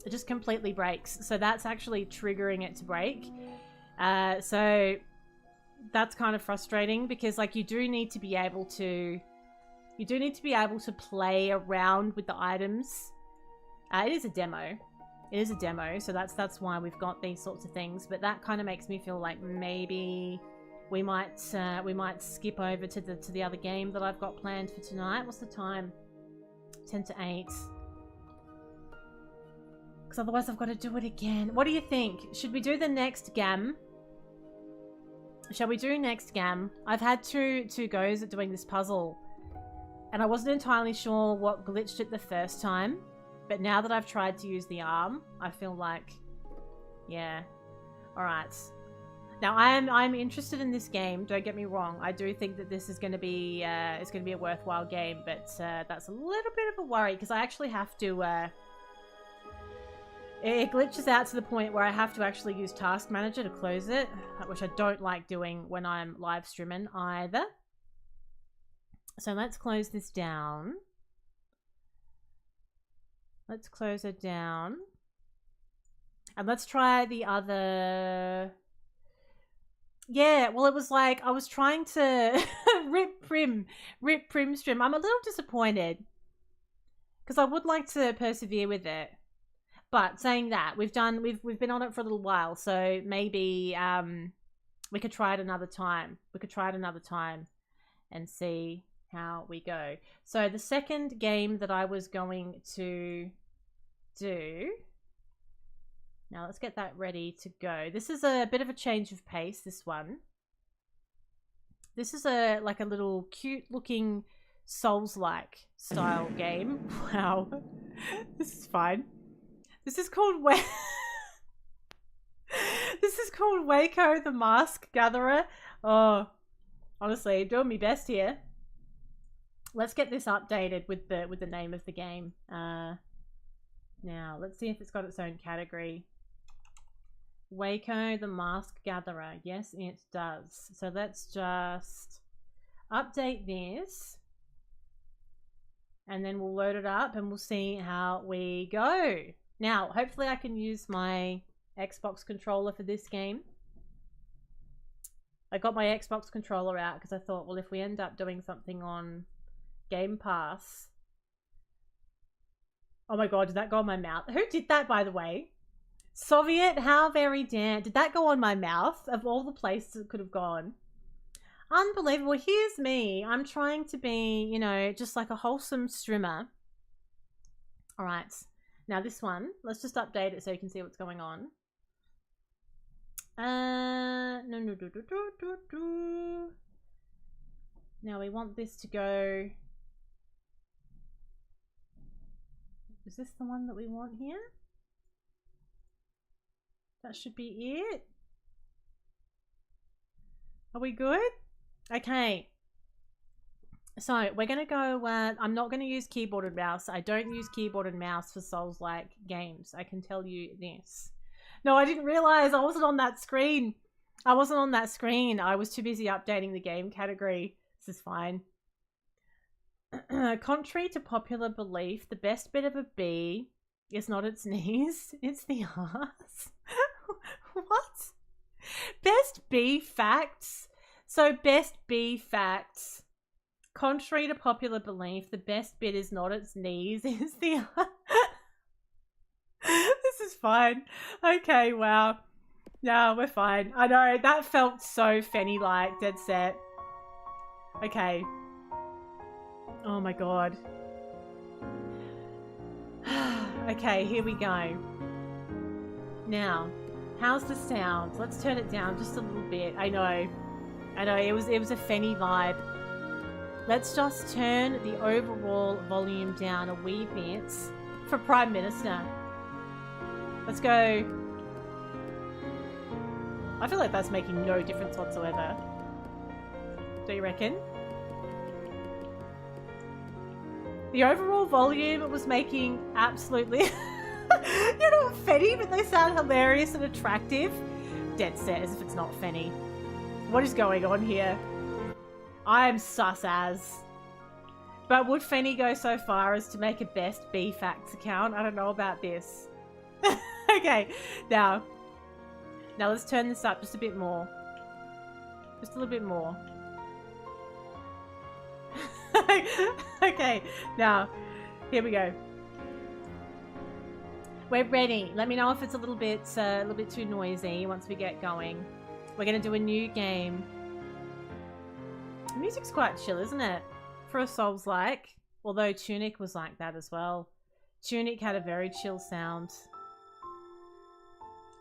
It just completely breaks. So that's actually triggering it to break. So that's kind of frustrating because like you do need to be able to play around with the items. It is a demo. It is a demo, so that's why we've got these sorts of things. But that kind of makes me feel like maybe we might skip over to the other game that I've got planned for tonight. What's the time? 10 to 8. Because otherwise I've got to do it again. What do you think? Should we do the next gam? Shall we do next gam? I've had two goes at doing this puzzle, and I wasn't entirely sure what glitched it the first time. But now that I've tried to use the arm, I feel like, yeah. Alright. Now, I'm interested in this game, don't get me wrong. I do think that this is going to be, it's going to be a worthwhile game, but that's a little bit of a worry, because I actually have to, it glitches out to the point where I have to actually use Task Manager to close it, which I don't like doing when I'm live streaming either. So let's close this down. Let's close it down. And let's try the other... Yeah, well, it was like, I was trying to rip Prim stream. I'm a little disappointed, because I would like to persevere with it. But saying that, we've been on it for a little while, so maybe we could try it another time. We could try it another time and see how we go. So the second game that I was going to do, now let's get that ready to go. This is a bit of a change of pace, this one. This is like a little cute looking Souls-like style game. Wow. This is fine. This is called This is called Weko The Mask Gatherer. Oh, honestly, doing my best here. Let's get this updated with the name of the game. Now, let's see if it's got its own category. Weko The Mask Gatherer. Yes, it does. So let's just update this. And then we'll load it up and we'll see how we go. Now, hopefully I can use my Xbox controller for this game. I got my Xbox controller out because I thought, well, if we end up doing something on Game Pass... Oh my god, did that go on my mouth? Who did that, by the way? Soviet, how very dare. Did that go on my mouth? Of all the places it could have gone. Unbelievable. Here's me. I'm trying to be, you know, just like a wholesome streamer. Alright. Now this one, let's just update it so you can see what's going on. Now we want this to go... Is this the one that we want here? That should be it. Are we good? Okay. So we're going to go, I'm not going to use keyboard and mouse. I don't use keyboard and mouse for Souls-like games. I can tell you this. No, I didn't realize I wasn't on that screen. I wasn't on that screen. I was too busy updating the game category. This is fine. Contrary to popular belief, the best bit of a bee is not its knees, it's the arse. What? Best bee facts? So best bee facts. Contrary to popular belief, the best bit is not its knees, it's the arse. This is fine. Okay, wow. No, we're fine. I know, that felt so Fenny-like, dead set. Okay. Oh my god. Okay, here we go. Now, how's the sound? Let's turn it down just a little bit. I know, it was a Fenny vibe. Let's just turn the overall volume down a wee bit for Prime Minister. Let's go. I feel like that's making no difference whatsoever. Do you reckon? The overall volume was making absolutely... You're not Fenny, but they sound hilarious and attractive. Dead set, as if it's not Fenny. What is going on here? I'm sus as. But would Fenny go so far as to make a best B facts account? I don't know about this. Okay, now let's turn this up just a bit more. Just a little bit more. Okay, now, here we go. We're ready. Let me know if it's a little bit too noisy once we get going. We're gonna do a new game. The music's quite chill, isn't it? For a Souls-like. Although Tunic was like that as well. Tunic had a very chill sound.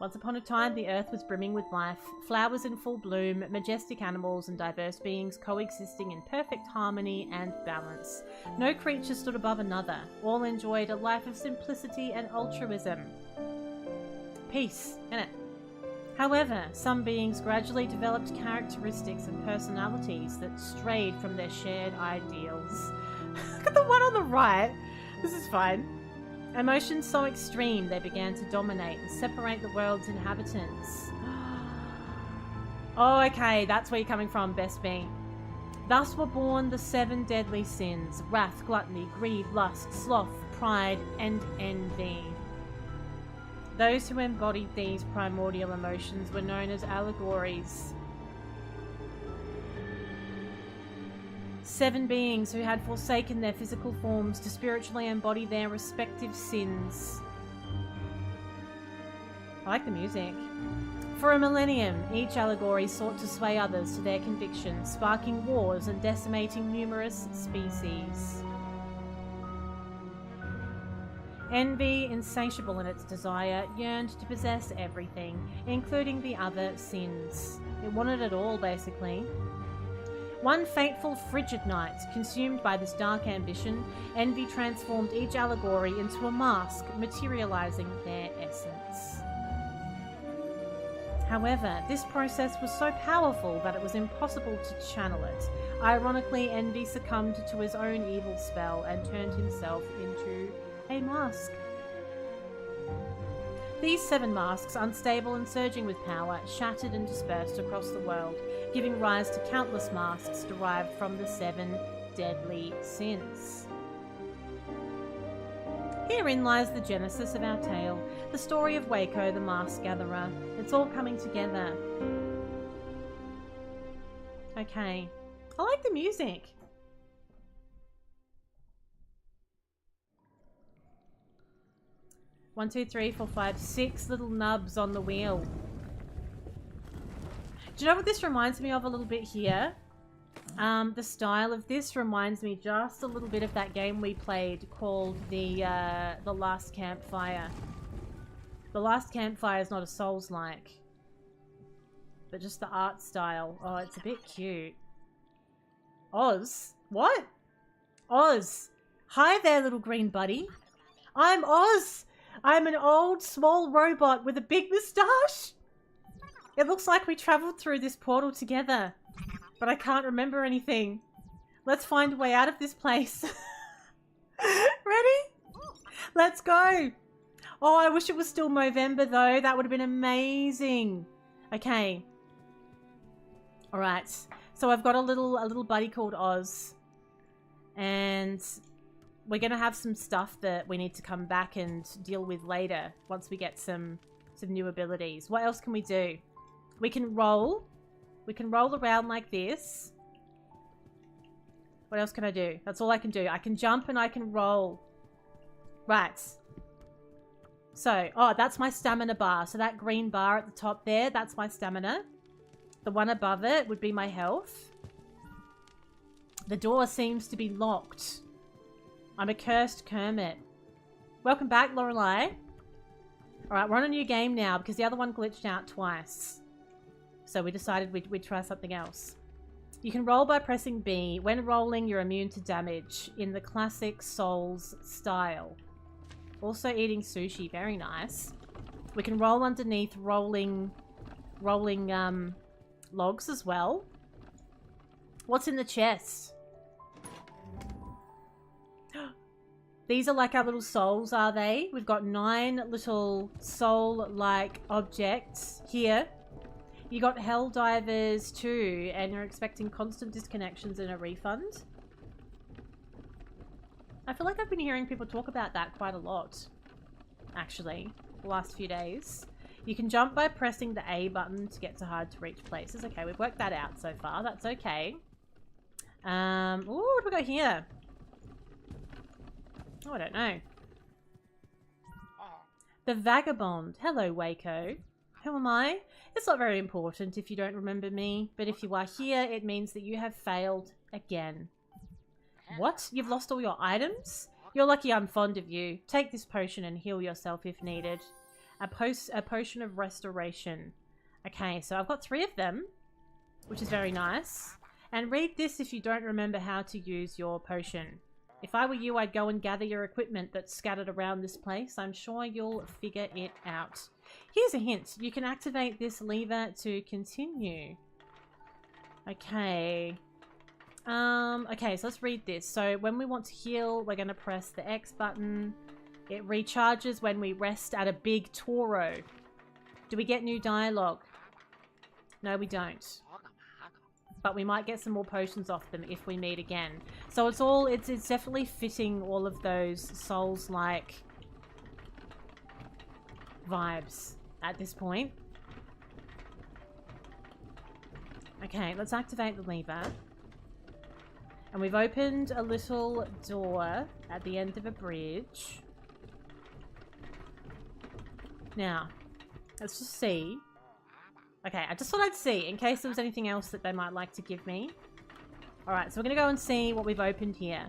Once upon a time, the earth was brimming with life. Flowers in full bloom, majestic animals and diverse beings coexisting in perfect harmony and balance. No creature stood above another. All enjoyed a life of simplicity and altruism. Peace, innit? However, some beings gradually developed characteristics and personalities that strayed from their shared ideals. Look at the one on the right. This is fine. Emotions so extreme they began to dominate and separate the world's inhabitants. Oh, okay, that's where you're coming from, Best B. Thus were born the 7 deadly sins: wrath, gluttony, greed, lust, sloth, pride, and envy. Those who embodied these primordial emotions were known as allegories. 7 beings who had forsaken their physical forms to spiritually embody their respective sins. I like the music. For a millennium, each allegory sought to sway others to their convictions, sparking wars and decimating numerous species. Envy, insatiable in its desire, yearned to possess everything, including the other sins. It wanted it all, basically. One fateful frigid night, consumed by this dark ambition, envy transformed each allegory into a mask, materializing their essence. However, this process was so powerful that it was impossible to channel it. Ironically, envy succumbed to his own evil spell and turned himself into a mask. These 7 masks, unstable and surging with power, shattered and dispersed across the world, giving rise to countless masks derived from the 7 deadly sins. Herein lies the genesis of our tale, the story of Weko the Mask Gatherer. It's all coming together. Okay. I like the music. One, two, three, four, five, 6 little nubs on the wheel. Do you know what this reminds me of a little bit here? The style of this reminds me just a little bit of that game we played called the Last Campfire. The Last Campfire is not a Souls-like, but just the art style. Oh, it's a bit cute. Oz? What? Oz. Hi there, little green buddy. I'm Oz. I'm an old, small robot with a big moustache. It looks like we travelled through this portal together, but I can't remember anything. Let's find a way out of this place. Ready? Let's go. Oh, I wish it was still Movember though. That would have been amazing. Okay. All right. So I've got a little buddy called Oz. And we're going to have some stuff that we need to come back and deal with later once we get some new abilities. What else can we do? We can roll. We can roll around like this. What else can I do? That's all I can do. I can jump and I can roll. Right. So, oh, that's my stamina bar. So that green bar at the top there, that's my stamina. The one above it would be my health. The door seems to be locked. I'm a cursed Kermit. Welcome back, Lorelei. Alright, we're on a new game now because the other one glitched out twice. So we decided we'd try something else. You can roll by pressing B. When rolling, you're immune to damage in the classic Souls style. Also eating sushi, very nice. We can roll underneath rolling logs as well. What's in the chest? These are like our little souls, are they? We've got 9 little soul-like objects here. You got Hell Divers too, and you're expecting constant disconnections and a refund. I feel like I've been hearing people talk about that quite a lot, actually, the last few days. You can jump by pressing the A button to get to hard to reach places. Okay, we've worked that out so far. That's okay. Ooh, what do we got here? Oh, I don't know. The Vagabond. Hello, Weko. Who am I? It's not very important if you don't remember me, but if you are here, it means that you have failed again. What? You've lost all your items? You're lucky I'm fond of you. Take this potion and heal yourself if needed. A potion of restoration. Okay, so I've got 3 of them, which is very nice. And read this if you don't remember how to use your potion. If I were you, I'd go and gather your equipment that's scattered around this place. I'm sure you'll figure it out. Here's a hint. You can activate this lever to continue. Okay. Okay, so let's read this. So when we want to heal, we're going to press the X button. It recharges when we rest at a big Toro. Do we get new dialogue? No, we don't. But we might get some more potions off them if we meet again. So it's definitely fitting all of those Souls-like vibes at this point. Okay, let's activate the lever. And we've opened a little door at the end of a bridge. Now, let's just see. Okay, I just thought I'd see in case there was anything else that they might like to give me. Alright, so we're going to go and see what we've opened here.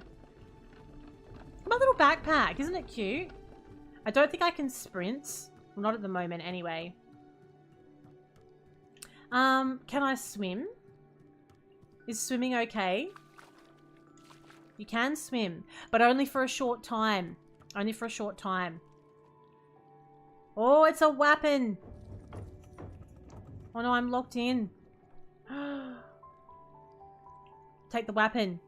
My little backpack, isn't it cute? I don't think I can sprint. Well, not at the moment anyway. Can I swim? Is swimming okay? You can swim, but only for a short time. Only for a short time. Oh, it's a weapon. Oh no, I'm locked in. Take the weapon.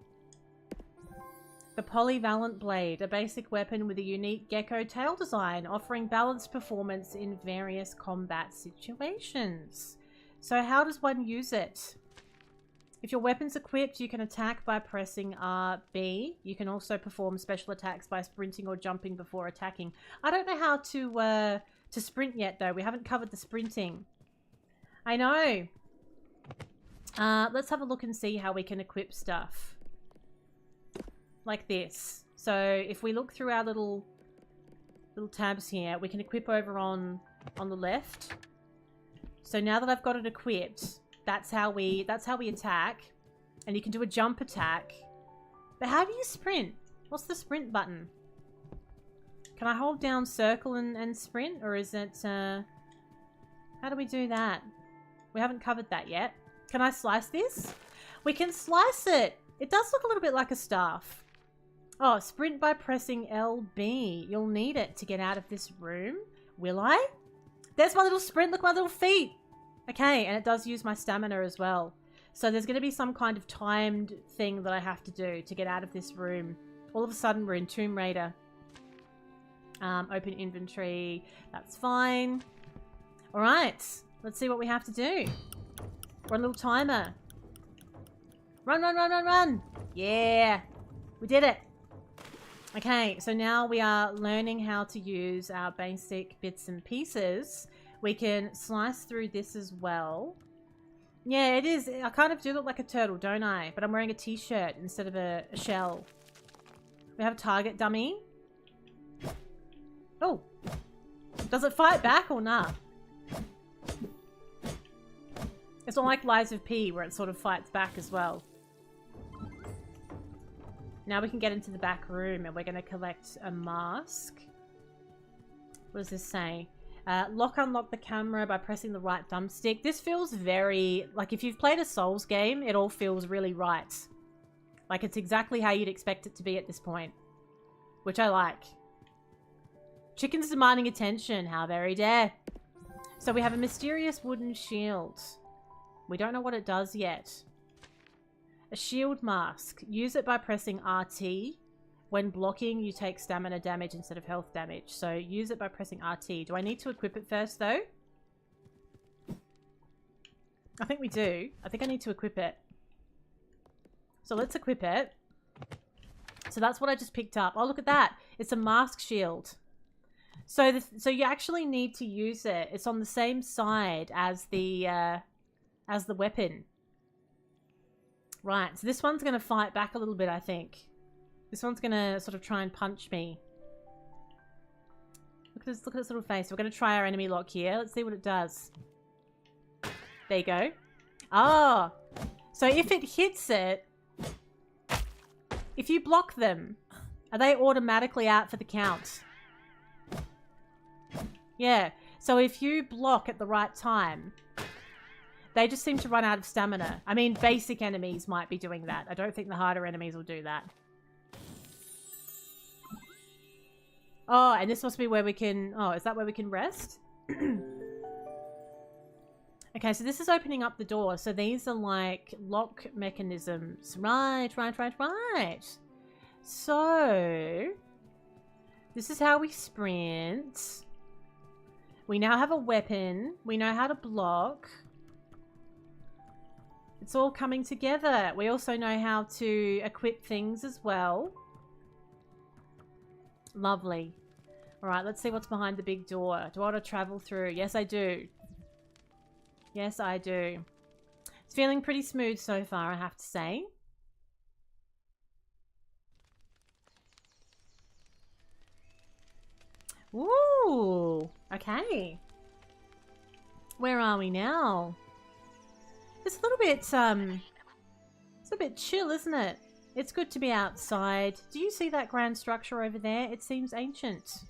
The Polyvalent Blade, a basic weapon with a unique gecko tail design, offering balanced performance in various combat situations. So how does one use it? If your weapon's equipped, you can attack by pressing RB. You can also perform special attacks by sprinting or jumping before attacking. I don't know how to sprint yet, though. We haven't covered the sprinting. I know. Let's have a look and see how we can equip stuff. Like this. So if we look through our little tabs here, we can equip over on the left. So now that I've got it equipped, that's how we attack. And you can do a jump attack. But how do you sprint? What's the sprint button? Can I hold down circle and sprint? Or is it how do we do that? We haven't covered that yet. Can I slice this? We can slice it. It does look a little bit like a staff. Oh, sprint by pressing LB. You'll need it to get out of this room. Will I? There's my little sprint. Look at my little feet. Okay, and it does use my stamina as well. So there's going to be some kind of timed thing that I have to do to get out of this room. All of a sudden, we're in Tomb Raider. Open inventory. That's fine. All right. Let's see what we have to do. We're on a little timer. Run, run, run, run, run. Yeah. We did it. Okay, so now we are learning how to use our basic bits and pieces. We can slice through this as well. Yeah, it is. I kind of do look like a turtle, don't I? But I'm wearing a t-shirt instead of a shell. We have a target dummy. Oh. Does it fight back or not? It's not like Lies of P where it sort of fights back as well. Now we can get into the back room and we're going to collect a mask. What does this say? Unlock the camera by pressing the right thumbstick. This feels very... like if you've played a Souls game, it all feels really right. Like it's exactly how you'd expect it to be at this point. Which I like. Chicken's demanding attention. How very dare. So we have a mysterious wooden shield. We don't know what it does yet. A shield mask. Use it by pressing RT. When blocking, you take stamina damage instead of health damage. So use it by pressing RT. Do I need to equip it first, though? I think we do. I think I need to equip it. So let's equip it. So that's what I just picked up. Oh, look at that. It's a mask shield. So you actually need to use it. It's on the same side as the weapon. Right, so this one's going to fight back a little bit, I think. This one's going to sort of try and punch me. Look at its little face. We're going to try our enemy lock here. Let's see what it does. There you go. Oh, so if it hits it, if you block them, are they automatically out for the count? Yeah, so if you block at the right time... they just seem to run out of stamina. I mean, basic enemies might be doing that. I don't think the harder enemies will do that. Oh, and this must be where we can... oh, is that where we can rest? Okay, so this is opening up the door. So these are like lock mechanisms. Right. So, this is how we sprint. We now have a weapon. We know how to block. It's all coming together. We also know how to equip things as well. Lovely. All right, let's see what's behind the big door. Do I want to travel through? Yes, I do. Yes, I do. It's feeling pretty smooth so far, I have to say. Ooh, okay. Where are we now? It's a little bit, it's a bit chill, isn't it? It's good to be outside. Do you see that grand structure over there? It seems ancient.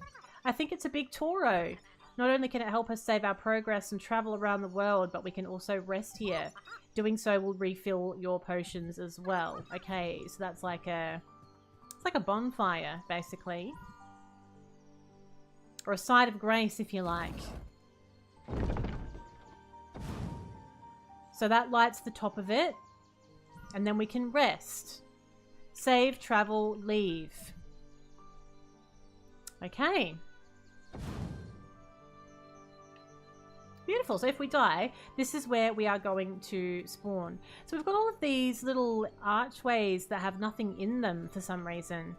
I think it's a big Toro. Not only can it help us save our progress and travel around the world, but we can also rest here. Doing so will refill your potions as well. Okay, so that's like a... it's like a bonfire, basically. Or a site of grace, if you like. So that lights the top of it. And then we can rest. Save, travel, leave. Okay. Beautiful. So if we die, this is where we are going to spawn. So we've got all of these little archways that have nothing in them for some reason.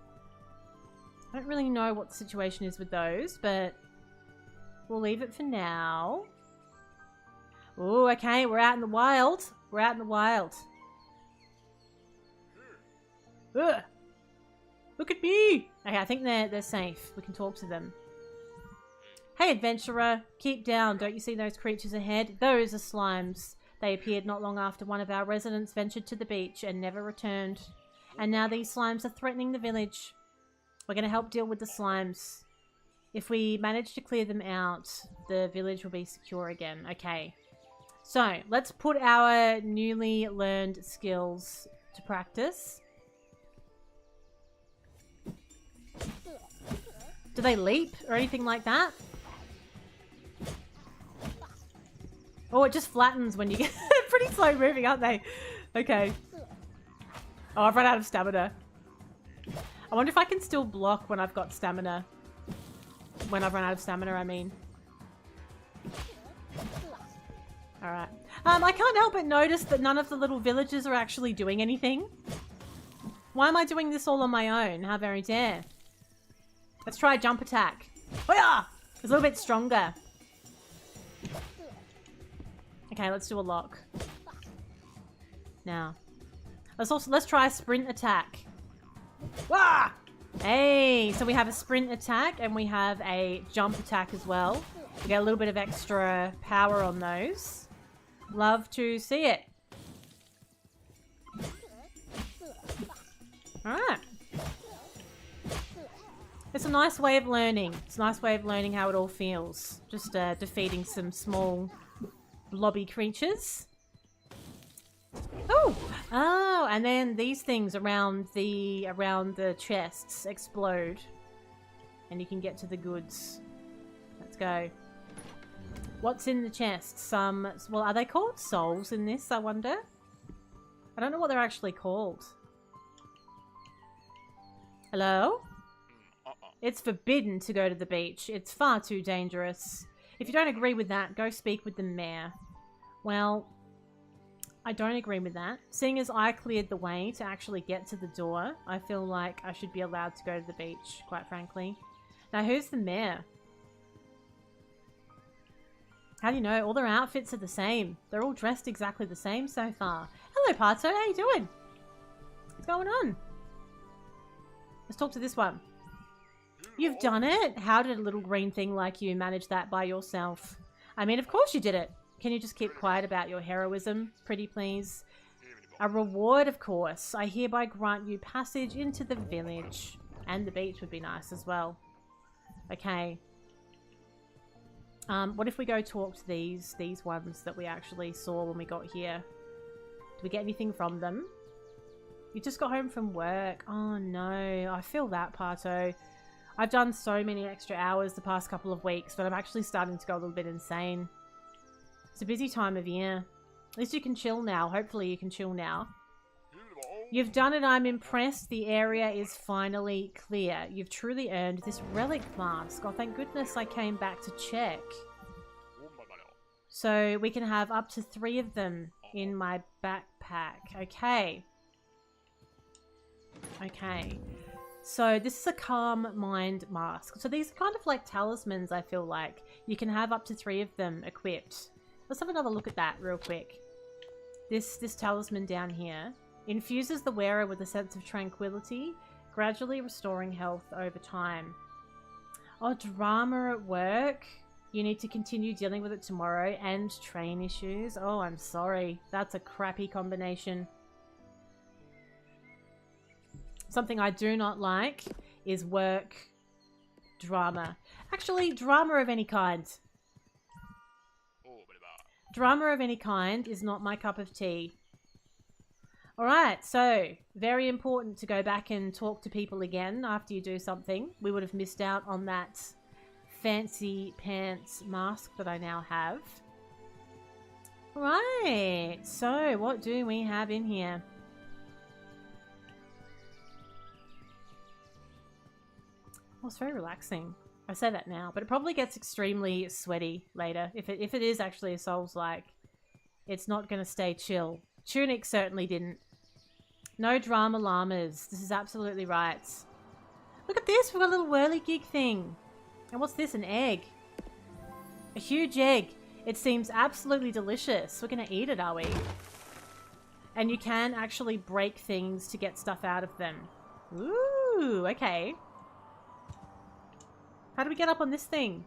I don't really know what the situation is with those, but we'll leave it for now. Oh, okay. We're out in the wild. We're out in the wild. Ugh. Look at me. Okay, I think they're safe. We can talk to them. Hey, adventurer. Keep down. Don't you see those creatures ahead? Those are slimes. They appeared not long after one of our residents ventured to the beach and never returned. And now these slimes are threatening the village. We're going to help deal with the slimes. If we manage to clear them out, the village will be secure again. Okay. So, let's put our newly learned skills to practice. Do they leap or anything like that? Oh, it just flattens when you get pretty slow moving, aren't they? Okay. Oh, I've run out of stamina. I wonder if I can still block when I've got stamina. When I've run out of stamina, I mean. Alright. I can't help but notice that none of the little villagers are actually doing anything. Why am I doing this all on my own? How very dare. Let's try a jump attack. Oh yeah! It's a little bit stronger. Okay, let's do a lock. Now. Let's try a sprint attack. Wah! Hey, so we have a sprint attack and we have a jump attack as well. We get a little bit of extra power on those. Love to see it. Alright. It's a nice way of learning. It's a nice way of learning how it all feels. Just defeating some small blobby creatures. Oh! Oh, and then these things around the chests explode. And you can get to the goods. Let's go. What's in the chest? Well, are they called souls in this, I wonder? I don't know what they're actually called. Hello? It's forbidden to go to the beach. It's far too dangerous. If you don't agree with that, go speak with the mayor. Well, I don't agree with that. Seeing as I cleared the way to actually get to the door, I feel like I should be allowed to go to the beach, quite frankly. Now, who's the mayor? How do you know? All their outfits are the same. They're all dressed exactly the same so far. Hello, Pato. How you doing? What's going on? Let's talk to this one. You've done it? How did a little green thing like you manage that by yourself? I mean, of course you did it. Can you just keep quiet about your heroism, pretty please? A reward, of course. I hereby grant you passage into the village. And the beach would be nice as well. Okay. What if we go talk to these ones that we actually saw when we got here? Did we get anything from them? You just got home from work. Oh no, I feel that, Pato. I've done so many extra hours the past couple of weeks that I'm actually starting to go a little bit insane. It's a busy time of year. At least you can chill now. Hopefully you can chill now. You've done it. I'm impressed. The area is finally clear. You've truly earned this relic mask. Oh, thank goodness I came back to check. So we can have up to 3 of them in my backpack. Okay. Okay. So this is a calm mind mask. So these are kind of like talismans, I feel like. You can have up to 3 of them equipped. Let's have another look at that real quick. This talisman down here infuses the wearer with a sense of tranquility, gradually restoring health over time. Oh, drama at work. You need to continue dealing with it tomorrow, and train issues. Oh, I'm sorry. That's a crappy combination. Something I do not like is work drama. Actually, drama of any kind. Drama of any kind is not my cup of tea. Alright, so very important to go back and talk to people again after you do something. We would have missed out on that fancy pants mask that I now have. Right, so what do we have in here? Well, it's very relaxing. I say that now, but it probably gets extremely sweaty later. If it is actually a Souls-like, it's not going to stay chill. Tunic certainly didn't. No drama llamas. This is absolutely right. Look at this. We've got a little whirligig thing. And what's this? An egg. A huge egg. It seems absolutely delicious. We're going to eat it, are we? And you can actually break things to get stuff out of them. Ooh, okay. How do we get up on this thing?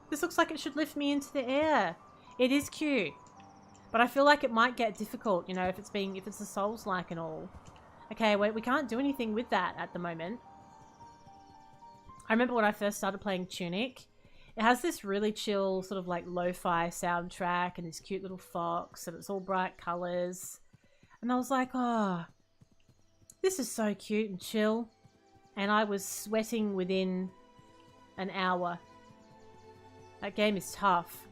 This looks like it should lift me into the air. It is cute. But I feel like it might get difficult, you know, if it's a Souls-like and all. Okay, wait, we can't do anything with that at the moment. I remember when I first started playing Tunic, it has this really chill sort of like lo-fi soundtrack and this cute little fox and it's all bright colours. And I was like, oh, this is so cute and chill. And I was sweating within an hour. That game is tough.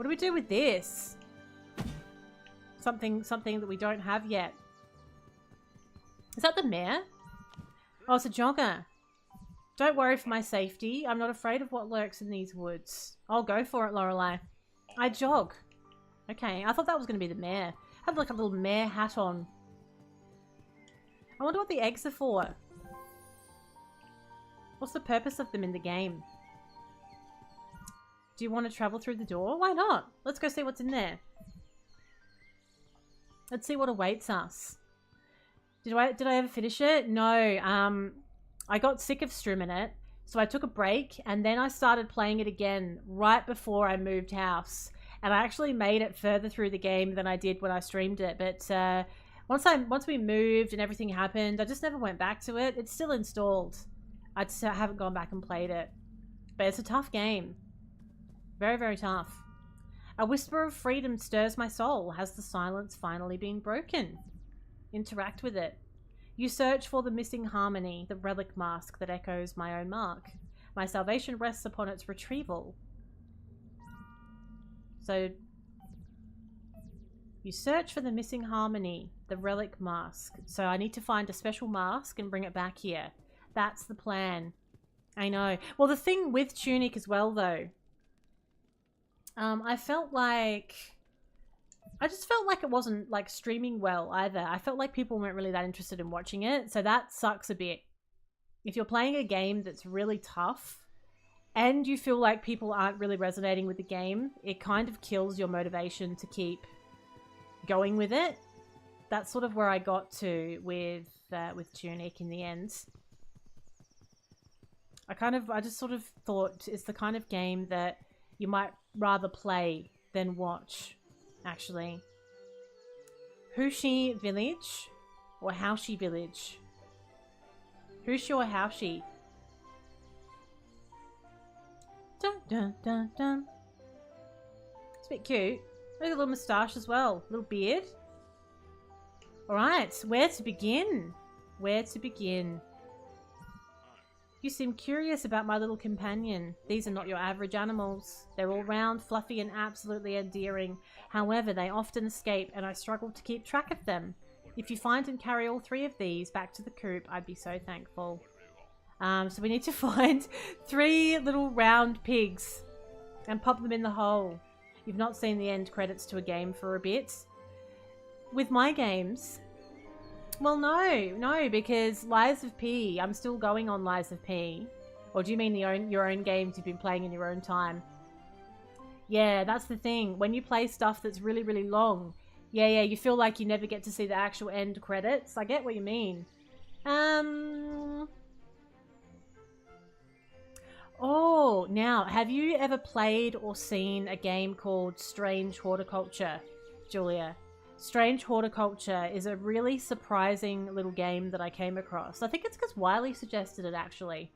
What do we do with this? Something that we don't have yet. Is that the mare? Oh, it's a jogger. Don't worry for my safety. I'm not afraid of what lurks in these woods. I'll go for it, Lorelei. I jog. Okay, I thought that was going to be the mare. Had like a little mare hat on. I wonder what the eggs are for. What's the purpose of them in the game? Do you want to travel through the door? Why not? Let's go see what's in there. Let's see what awaits us. Did I ever finish it? No. I got sick of streaming it, so I took a break, and then I started playing it again right before I moved house. And I actually made it further through the game than I did when I streamed it. But once we moved and everything happened, I just never went back to it. It's still installed. I just haven't gone back and played it. But it's a tough game. Very, very tough. A whisper of freedom stirs my soul. Has the silence finally been broken? Interact with it. You search for the missing harmony, the relic mask that echoes my own mark. My salvation rests upon its retrieval. So, you search for the missing harmony, the relic mask. So I need to find a special mask and bring it back here. That's the plan. I know. Well, the thing with Tunic as well, though, I just felt like it wasn't like streaming well either. I felt like people weren't really that interested in watching it, so that sucks a bit. If you're playing a game that's really tough and you feel like people aren't really resonating with the game, it kind of kills your motivation to keep going with it. That's sort of where I got to with Tunic in the end. I just sort of thought it's the kind of game that you might rather play than watch, actually. Hushi Village or Haushi Village? Hushi or Haushi? Dun dun dun dun. It's a bit cute. Look at a little moustache as well. Little beard. Alright, where to begin? Where to begin? You seem curious about my little companion. These are not your average animals. They're all round, fluffy, and absolutely endearing. However, they often escape, and I struggle to keep track of them. If you find and carry all 3 of these back to the coop, I'd be so thankful. So we need to find 3 little round pigs and pop them in the hole. You've not seen the end credits to a game for a bit. With my games... Well, no, because Lies of P, I'm still going on Lies of P. Or do you mean your own games you've been playing in your own time? Yeah, that's the thing. When you play stuff that's really, really long, yeah, you feel like you never get to see the actual end credits. I get what you mean. Oh, now, have you ever played or seen a game called Strange Horticulture, Julia? Strange Horticulture is a really surprising little game that I came across. I think it's because Wiley suggested it, actually.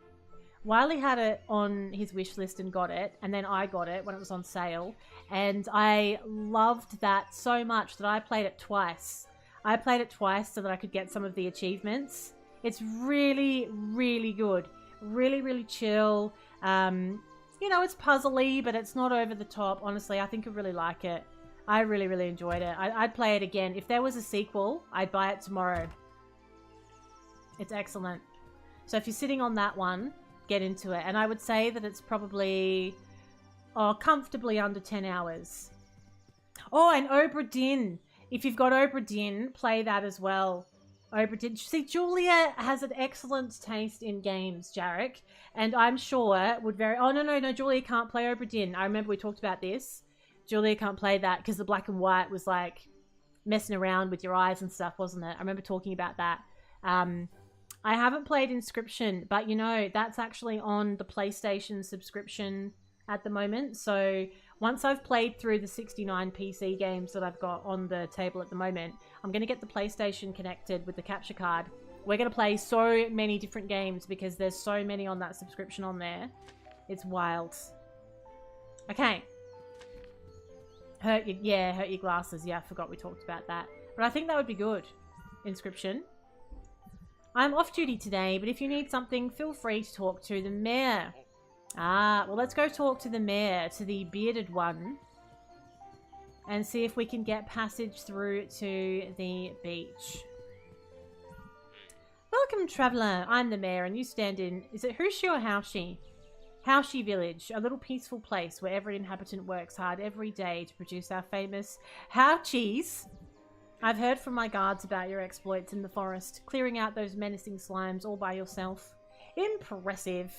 Wiley had it on his wish list and got it, and then I got it when it was on sale. And I loved that so much that I played it twice. I played it twice so that I could get some of the achievements. It's really, really good. Really, really chill. You know, it's puzzly, but it's not over the top. Honestly, I think you'll really like it. I really, really enjoyed it. I'd play it again. If there was a sequel, I'd buy it tomorrow. It's excellent. So if you're sitting on that one, get into it. And I would say that it's probably comfortably under 10 hours. Oh, and Obra Dinn. If you've got Obra Dinn, play that as well. Obra Dinn. See, Julia has an excellent taste in games, Jarek. And I'm sure would very... Oh, no, Julia can't play Obra Dinn. I remember we talked about this. Julia can't play that because the black and white was like messing around with your eyes and stuff, wasn't it? I remember talking about that. I haven't played Inscription, but you know, that's actually on the PlayStation subscription at the moment. So once I've played through the 69 PC games that I've got on the table at the moment, I'm going to get the PlayStation connected with the capture card. We're going to play so many different games because there's so many on that subscription on there. It's wild. Okay. Hurt your glasses. Yeah, I forgot we talked about that. But I think that would be good. Inscription. I'm off duty today, but if you need something, feel free to talk to the mayor. Ah, well, let's go talk to the mayor, to the bearded one. and see if we can get passage through to the beach. Welcome, traveller. I'm the mayor, and you stand in... Is it Hushi or Haushi? Haushi Village, a little peaceful place where every inhabitant works hard every day to produce our famous Hauchis. I've heard from my guards about your exploits in the forest, clearing out those menacing slimes all by yourself. Impressive.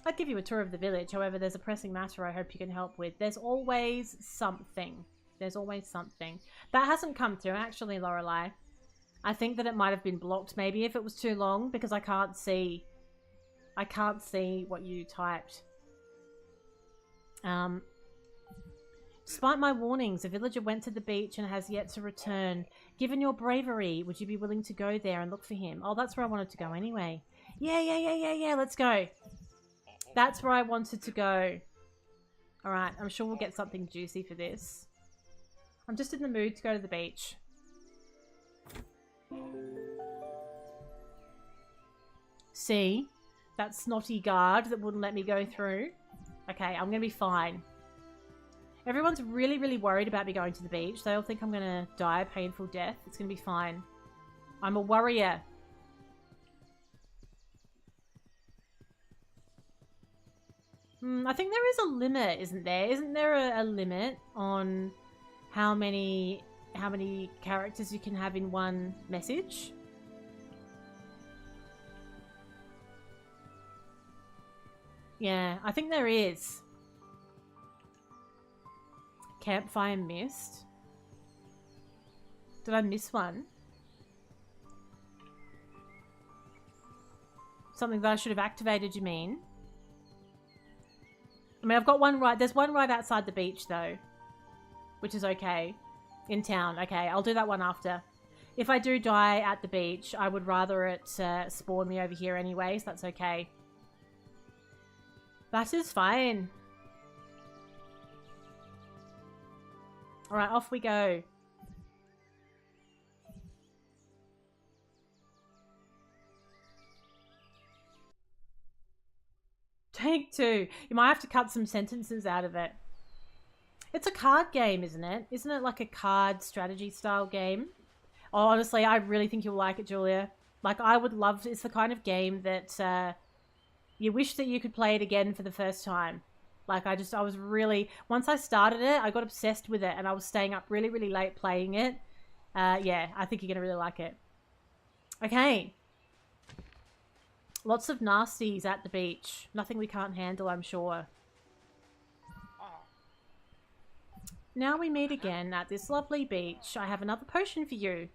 I'd give you a tour of the village, however there's a pressing matter I hope you can help with. There's always something. There's always something. That hasn't come through, actually, Lorelei. I think that it might have been blocked, maybe, if it was too long, because I can't see. I can't see what you typed. Despite my warnings, a villager went to the beach and has yet to return. Given your bravery, would you be willing to go there and look for him? Oh, that's where I wanted to go anyway. Yeah, let's go. That's where I wanted to go. Alright, I'm sure we'll get something juicy for this. I'm just in the mood to go to the beach. See? That snotty guard that wouldn't let me go through. Okay, I'm gonna be fine. Everyone's really, really worried about me going to the beach. They all think I'm gonna die a painful death. It's gonna be fine. I'm a worrier. I think there is a limit, isn't there? Isn't there a limit on how many characters you can have in one message? Yeah, I think there is. Campfire missed. Did I miss one? Something that I should have activated, you mean? I mean, I've got one right... There's one right outside the beach, though. Which is okay. In town. Okay, I'll do that one after. If I do die at the beach, I would rather it spawn me over here anyway, so that's okay. That is fine. Alright, off we go. Take two. You might have to cut some sentences out of it. It's a card game, isn't it? Isn't it like a card strategy style game? Oh, honestly, I really think you'll like it, Julia. Like, I would love... It's the kind of game that you wish that you could play it again for the first time. Like, I was really... Once I started it, I got obsessed with it, and I was staying up really, really late playing it. Yeah, I think you're going to really like it. Okay. Lots of nasties at the beach. Nothing we can't handle, I'm sure. Now we meet again at this lovely beach. I have another potion for you.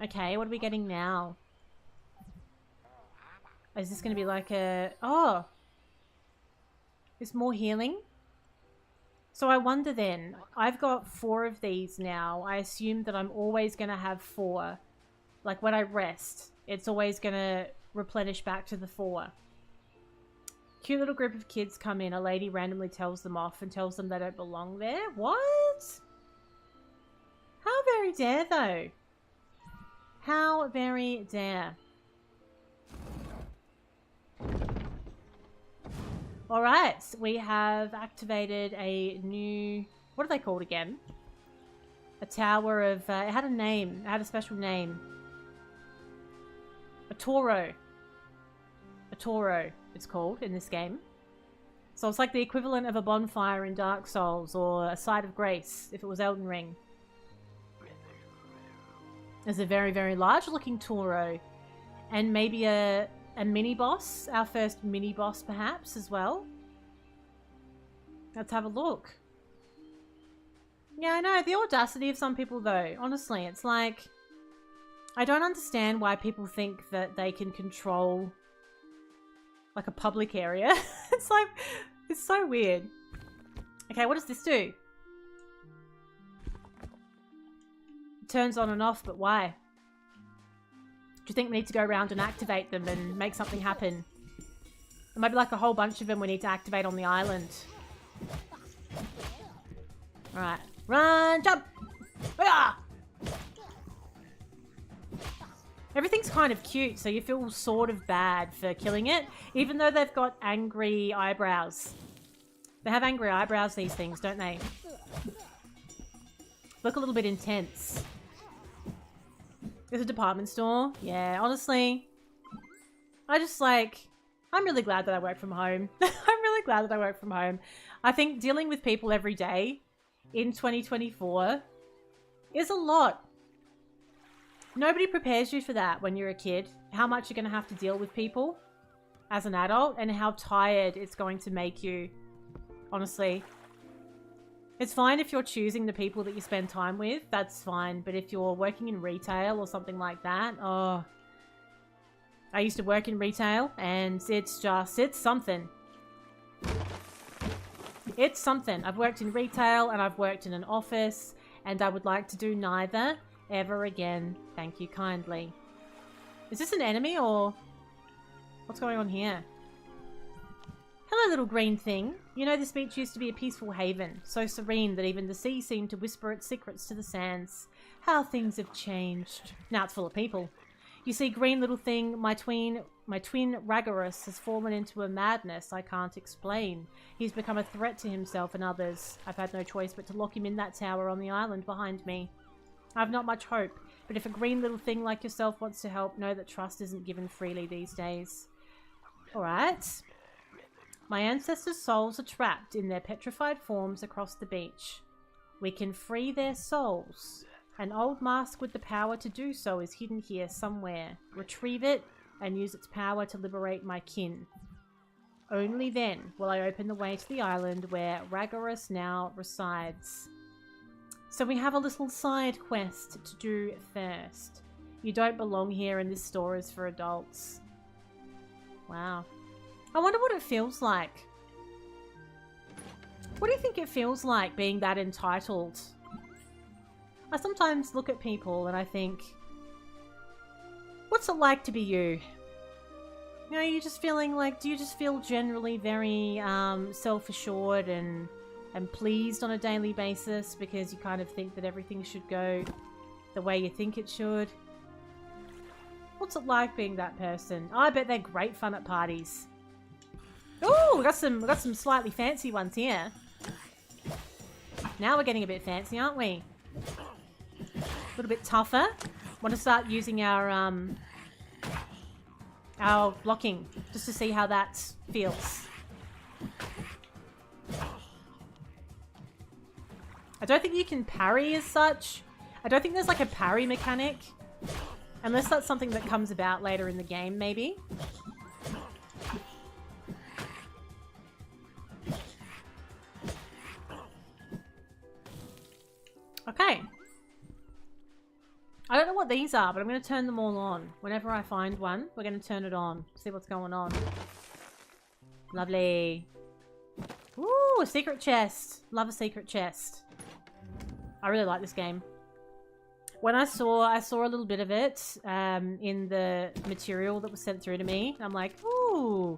Okay, what are we getting now? Is this going to be like a... Oh! It's more healing? So I wonder then, I've got 4 of these now. I assume that I'm always going to have 4. Like when I rest, it's always going to replenish back to the 4. Cute little group of kids come in. A lady randomly tells them off and tells them they don't belong there. What? How very dare, though. How very dare. Alright, we have activated a new... What are they called again? A tower of... it had a name. It had a special name. A Toro. A Toro, it's called in this game. So it's like the equivalent of a bonfire in Dark Souls, or a Site of Grace if it was Elden Ring. There's a very, very large looking Toro. And maybe a mini-boss. Our first mini-boss perhaps as well. Let's have a look. Yeah, I know. The audacity of some people though. Honestly, it's like... I don't understand why people think that they can control like a public area. It's like... It's so weird. Okay, what does this do? It turns on and off, but why? Do you think we need to go around and activate them and make something happen? There might be like a whole bunch of them we need to activate on the island. Alright. Run! Jump! Ah! Everything's kind of cute, so you feel sort of bad for killing it, even though they've got angry eyebrows. They have angry eyebrows, these things, don't they? Look a little bit intense. There's a department store. Yeah, honestly. I just like... I'm really glad that I work from home. I'm really glad that I work from home. I think dealing with people every day in 2024 is a lot. Nobody prepares you for that when you're a kid. How much you're going to have to deal with people as an adult and how tired it's going to make you. Honestly. It's fine if you're choosing the people that you spend time with. That's fine. But if you're working in retail or something like that, oh... I used to work in retail and it's something. It's something. I've worked in retail and I've worked in an office and I would like to do neither ever again. Thank you kindly. Is this an enemy or what's going on here? Hello, little green thing. You know, this beach used to be a peaceful haven, so serene that even the sea seemed to whisper its secrets to the sands. How things have changed. Now it's full of people. You see, green little thing, my twin Ragorus has fallen into a madness I can't explain. He's become a threat to himself and others. I've had no choice but to lock him in that tower on the island behind me. I've not much hope, but if a green little thing like yourself wants to help, know that trust isn't given freely these days. Alright. My ancestors' souls are trapped in their petrified forms across the beach. We can free their souls. An old mask with the power to do so is hidden here somewhere. Retrieve it and use its power to liberate my kin. Only then will I open the way to the island where Ragorus now resides. So we have a little side quest to do first. You don't belong here and this store is for adults. Wow. I wonder what it feels like. What do you think it feels like being that entitled? I sometimes look at people and I think, what's it like to be you? You know, you just feeling like, do you just feel generally very self-assured and pleased on a daily basis because you kind of think that everything should go the way you think it should? What's it like being that person? Oh, I bet they're great fun at parties. Oh, we got some slightly fancy ones here. Now we're getting a bit fancy, aren't we? A little bit tougher. Want to start using our blocking just to see how that feels. I don't think you can parry as such. I don't think there's like a parry mechanic. Unless that's something that comes about later in the game, maybe. Okay. I don't know what these are, but I'm going to turn them all on. Whenever I find one, we're going to turn it on. See what's going on. Lovely. Ooh, a secret chest. Love a secret chest. I really like this game. When I saw a little bit of it in the material that was sent through to me. I'm like, ooh.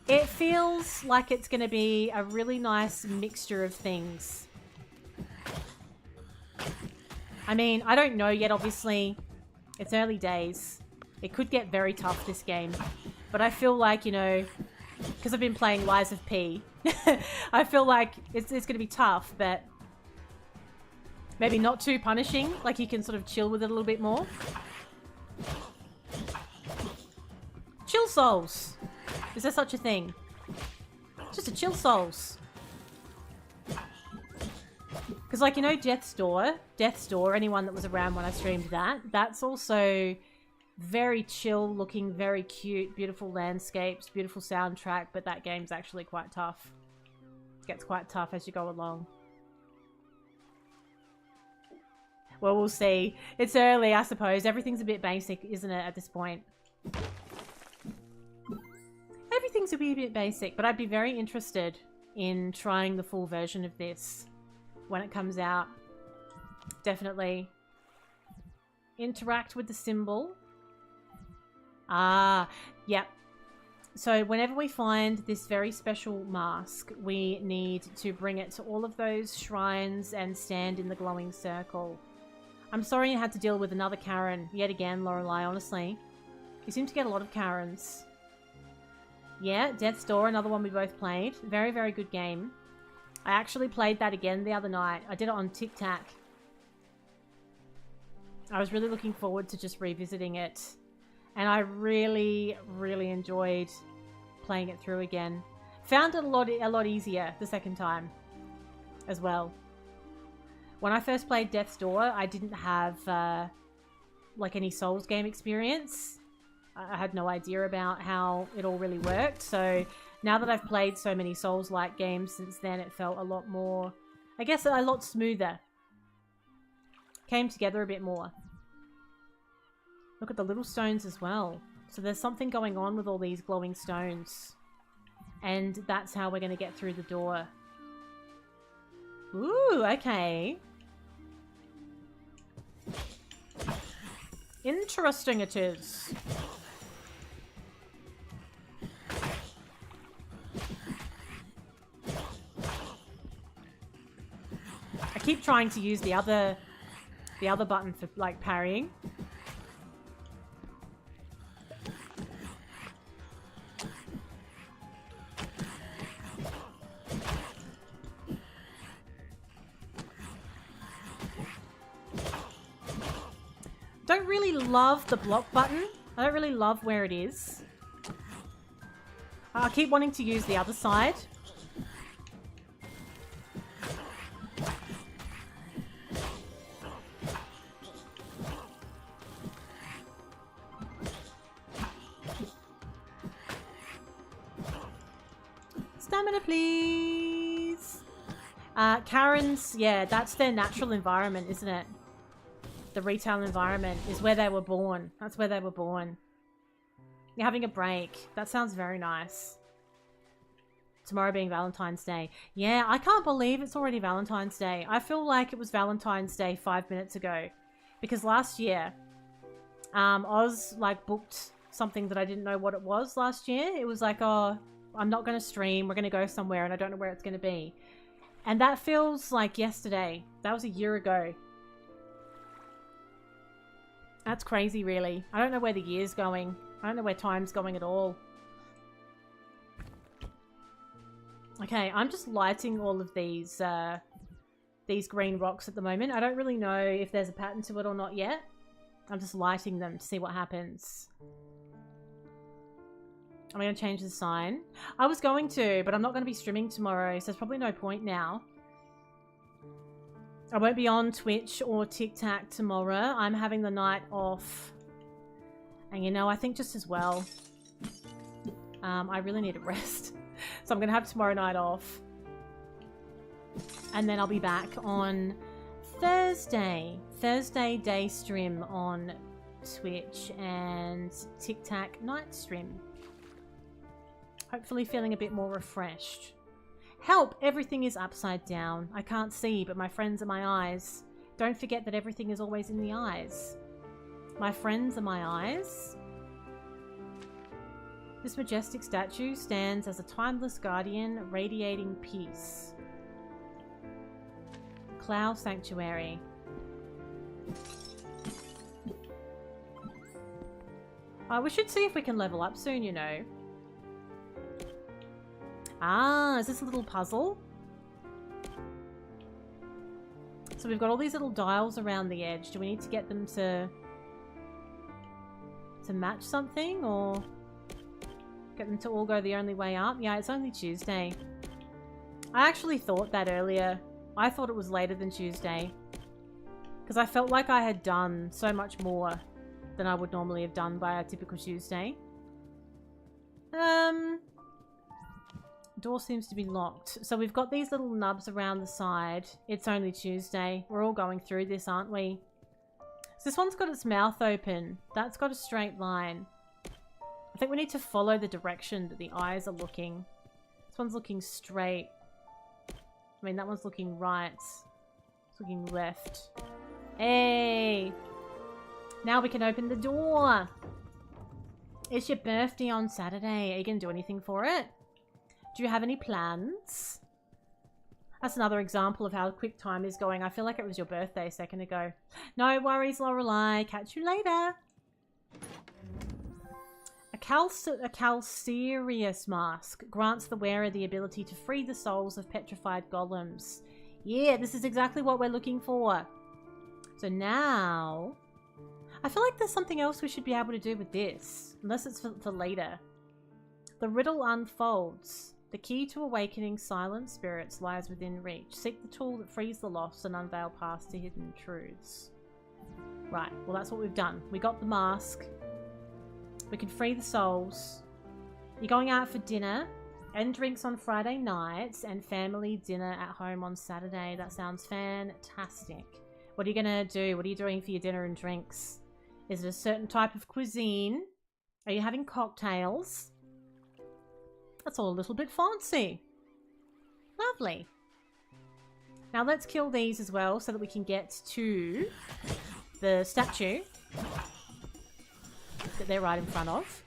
It feels like it's going to be a really nice mixture of things. I mean, I don't know yet, obviously. It's early days. It could get very tough, this game. But I feel like, you know, because I've been playing Lies of P, I feel like it's going to be tough, but maybe not too punishing. Like, you can sort of chill with it a little bit more. Chill souls. Is there such a thing? Just a chill souls. Because, like, you know, Death's Door, anyone that was around when I streamed that, that's also very chill looking, very cute, beautiful landscapes, beautiful soundtrack, but that game's actually quite tough. It gets quite tough as you go along. Well, we'll see. It's early, I suppose. Everything's a bit basic, isn't it, at this point? Everything's a bit basic, but I'd be very interested in trying the full version of this when it comes out. Definitely. Interact with the symbol. Ah, yep. So whenever we find this very special mask, we need to bring it to all of those shrines and stand in the glowing circle. I'm sorry you had to deal with another Karen yet again, Lorelei, honestly. You seem to get a lot of Karens. Yeah, Death's Door, another one we both played. Very, very good game. I actually played that again the other night. I did it on Tic Tac. I was really looking forward to just revisiting it. And I really, really enjoyed playing it through again. Found it a lot easier the second time as well. When I first played Death's Door, I didn't have like any Souls game experience. I had no idea about how it all really worked. So now that I've played so many Souls-like games since then, it felt a lot more, I guess, a lot smoother. Came together a bit more. Look at the little stones as well. So there's something going on with all these glowing stones. And that's how we're going to get through the door. Ooh, okay. Interesting it is. I keep trying to use the other button for like parrying. Don't really love the block button. I don't really love where it is. I keep wanting to use the other side. Stamina, please. Karen's, yeah, that's their natural environment, isn't it? The retail environment is where they were born. That's where they were born. You're having a break. That sounds very nice. Tomorrow being Valentine's Day. Yeah, I can't believe it's already Valentine's Day. I feel like it was Valentine's Day 5 minutes ago. Because last year, Oz like booked something that I didn't know what it was last year. It was like, oh, I'm not going to stream. We're going to go somewhere and I don't know where it's going to be. And that feels like yesterday. That was a year ago. That's crazy, really. I don't know where the year's going. I don't know where time's going at all. Okay, I'm just lighting all of these green rocks at the moment. I don't really know if there's a pattern to it or not yet. I'm just lighting them to see what happens. I'm going to change the sign. I was going to, but I'm not going to be streaming tomorrow, so there's probably no point now. I won't be on Twitch or TikTok tomorrow. I'm having the night off. And you know, I think just as well. I really need a rest. So I'm going to have tomorrow night off. And then I'll be back on Thursday. Thursday day stream on Twitch and TikTok night stream. Hopefully feeling a bit more refreshed. Help! Everything is upside down. I can't see, but my friends are my eyes. Don't forget that everything is always in the eyes. My friends are my eyes. This majestic statue stands as a timeless guardian radiating peace. Cloud Sanctuary. We should see if we can level up soon, you know. Ah, is this a little puzzle? So we've got all these little dials around the edge. Do we need to get them to match something, or get them to all go the only way up? Yeah, it's only Tuesday. I actually thought that earlier. I thought it was later than Tuesday. Because I felt like I had done so much more than I would normally have done by a typical Tuesday. Door seems to be locked. So we've got these little nubs around the side. It's only Tuesday. We're all going through this, aren't we? So this one's got its mouth open. That's got a straight line. I think we need to follow the direction that the eyes are looking. This one's looking straight. I mean, that one's looking right. It's looking left. Hey! Now we can open the door. It's your birthday on Saturday. Are you going to do anything for it? Do you have any plans? That's another example of how quick time is going. I feel like it was your birthday a second ago. No worries, Lorelei. Catch you later. A calcareous mask grants the wearer the ability to free the souls of petrified golems. Yeah, this is exactly what we're looking for. So now, I feel like there's something else we should be able to do with this, unless it's for later. The riddle unfolds. The key to awakening silent spirits lies within reach. Seek the tool that frees the lost and unveil paths to hidden truths. Right, well that's what we've done. We got the mask. We can free the souls. You're going out for dinner and drinks on Friday nights and family dinner at home on Saturday. That sounds fantastic. What are you going to do? What are you doing for your dinner and drinks? Is it a certain type of cuisine? Are you having cocktails? That's all a little bit fancy. Lovely. Now let's kill these as well so that we can get to the statue that they're right in front of.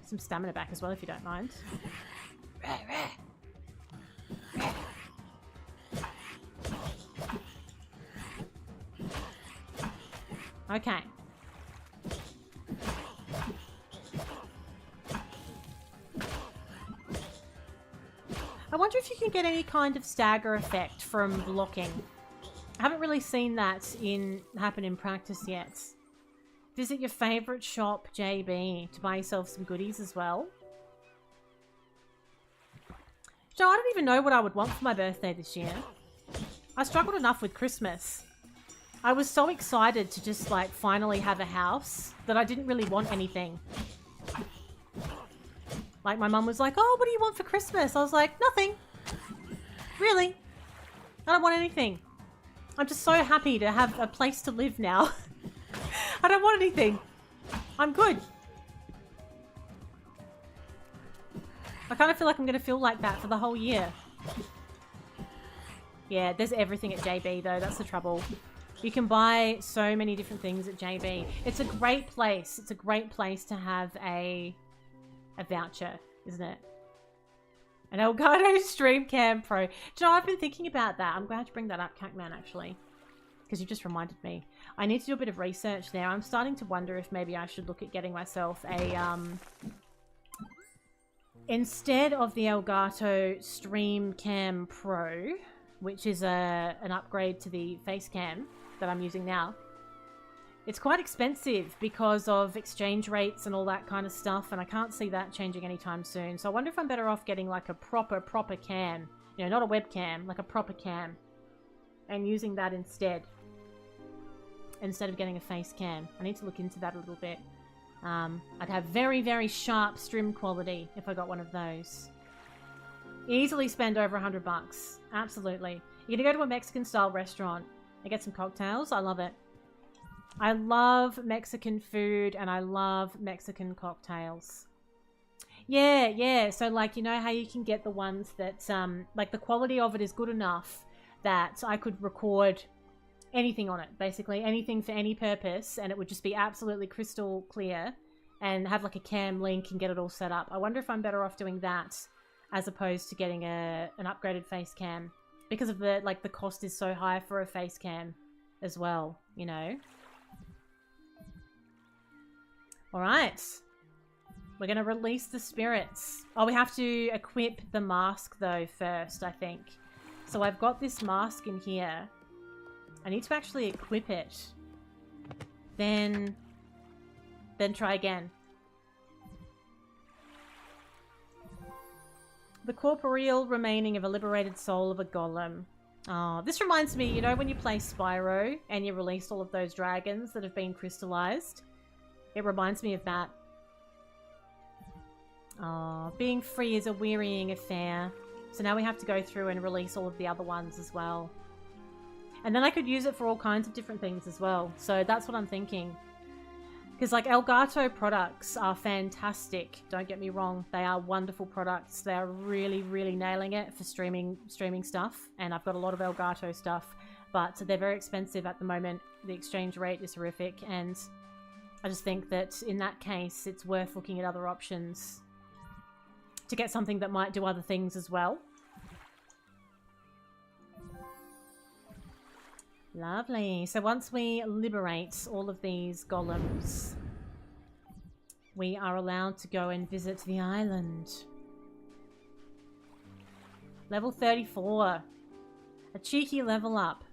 Some stamina back as well if you don't mind. Okay. I wonder if you can get any kind of stagger effect from blocking. I haven't really seen that happen in practice yet. Visit your favourite shop, JB, to buy yourself some goodies as well. Joe, I don't even know what I would want for my birthday this year. I struggled enough with Christmas. I was so excited to just, like, finally have a house that I didn't really want anything. Like, my mum was like, oh, what do you want for Christmas? I was like, nothing. Really? I don't want anything. I'm just so happy to have a place to live now. I don't want anything. I'm good. I kind of feel like I'm going to feel like that for the whole year. Yeah, there's everything at JB though. That's the trouble. You can buy so many different things at JB. It's a great place. It's a great place to have a voucher, isn't it? An Elgato Stream Cam Pro. Do you know, I've been thinking about that. I'm glad to bring that up, Cacman, actually. Because you just reminded me. I need to do a bit of research there. I'm starting to wonder if maybe I should look at getting myself a, instead of the Elgato Stream Cam Pro, which is an upgrade to the face cam that I'm using now. It's quite expensive because of exchange rates and all that kind of stuff, and I can't see that changing anytime soon. So I wonder if I'm better off getting like a proper cam. You know, not a webcam, like a proper cam. And using that instead of getting a face cam. I need to look into that a little bit. I'd have very, very sharp stream quality if I got one of those. Easily spend over $100. Absolutely. You're gonna go to a Mexican-style restaurant and get some cocktails. I love it. I love Mexican food and I love Mexican cocktails. Yeah, yeah. So, like, you know how you can get the ones that, like, the quality of it is good enough that I could record anything on it, basically. Anything for any purpose, and it would just be absolutely crystal clear and have, like, a cam link and get it all set up. I wonder if I'm better off doing that as opposed to getting an upgraded face cam. Because of the, like, the cost is so high for a face cam as well, you know? Alright. We're going to release the spirits. Oh, we have to equip the mask, though, first, I think. So I've got this mask in here. I need to actually equip it. Then try again. The corporeal remaining of a liberated soul of a golem. Oh, this reminds me, you know when you play Spyro and you release all of those dragons that have been crystallized? It reminds me of that. Oh, being free is a wearying affair. So now we have to go through and release all of the other ones as well. And then I could use it for all kinds of different things as well. So that's what I'm thinking. Because, like, Elgato products are fantastic. Don't get me wrong. They are wonderful products. They are really, really nailing it for streaming stuff. And I've got a lot of Elgato stuff. But they're very expensive at the moment. The exchange rate is horrific. And I just think that in that case, it's worth looking at other options to get something that might do other things as well. Lovely. So once we liberate all of these golems, we are allowed to go and visit the island. Level 34. A cheeky level up.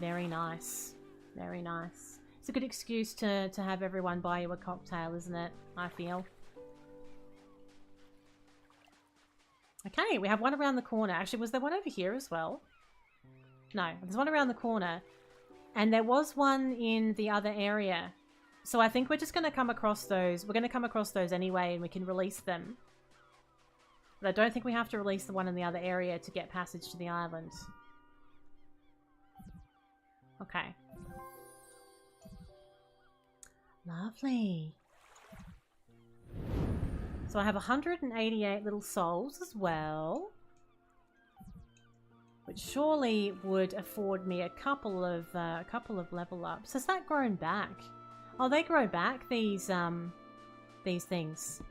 Very nice. Very nice. It's a good excuse to have everyone buy you a cocktail, isn't it? I feel. Okay, we have one around the corner. Actually, was there one over here as well? No, there's one around the corner. And there was one in the other area. So I think we're just going to come across those. We're going to come across those anyway, and we can release them. But I don't think we have to release the one in the other area to get passage to the island. Okay. Lovely. So I have 188 little souls as well. Which surely would afford me a couple of level ups. Has that grown back? Oh, they grow back, these things.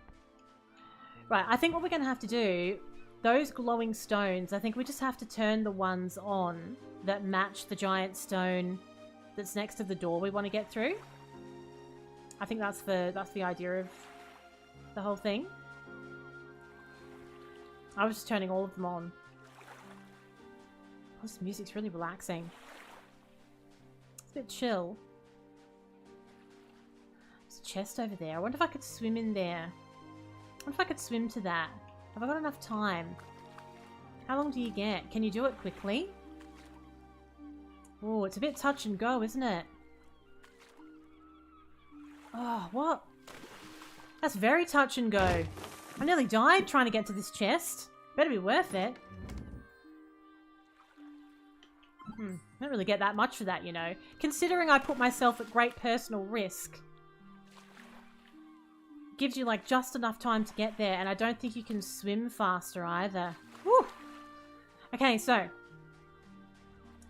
Right, I think what we're going to have to do, those glowing stones, I think we just have to turn the ones on that match the giant stone that's next to the door we want to get through. I think that's the idea of the whole thing. I was just turning all of them on. Oh, this music's really relaxing. It's a bit chill. There's a chest over there. I wonder if I could swim in there. I wonder if I could swim to that. Have I got enough time? How long do you get? Can you do it quickly? Oh, it's a bit touch and go, isn't it? Oh, what? That's very touch and go. I nearly died trying to get to this chest. Better be worth it. Don't really get that much for that, you know. Considering I put myself at great personal risk. Gives you, like, just enough time to get there, and I don't think you can swim faster either. Woo! Okay, so.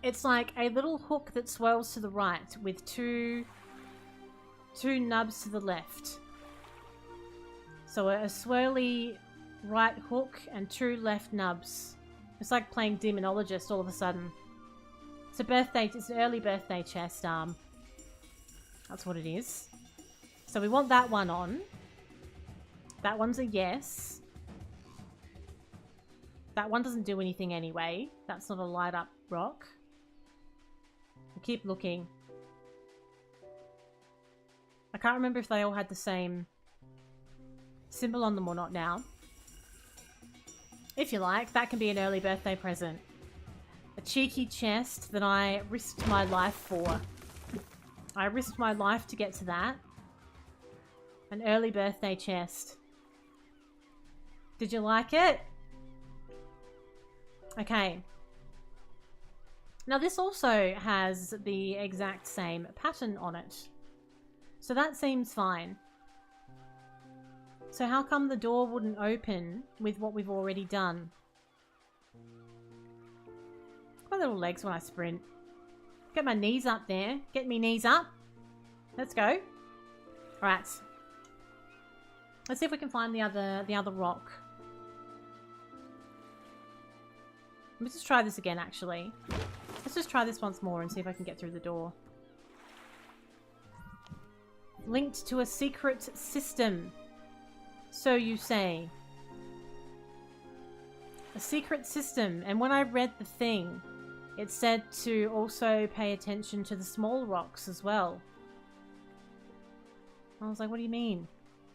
It's like a little hook that swirls to the right with two nubs to the left. So a swirly right hook and two left nubs. It's like playing Demonologist all of a sudden. It's an early birthday chest, that's what it is. So we want that one on. That one's a yes. That one doesn't do anything anyway. That's not a light up rock. We'll keep looking. I can't remember if they all had the same symbol on them or not now. If you like, that can be an early birthday present. A cheeky chest that I risked my life for. I risked my life to get to that. An early birthday chest. Did you like it? Okay. Now this also has the exact same pattern on it. So that seems fine. So how come the door wouldn't open with what we've already done? My little legs when I sprint. Get my knees up there. Get me knees up. Let's go. Alright. Let's see if we can find the other rock. Let me just try this again, actually. Let's just try this once more and see if I can get through the door. Linked to a secret system. So you say. A secret system. And when I read the thing, it said to also pay attention to the small rocks as well. I was like, what do you mean?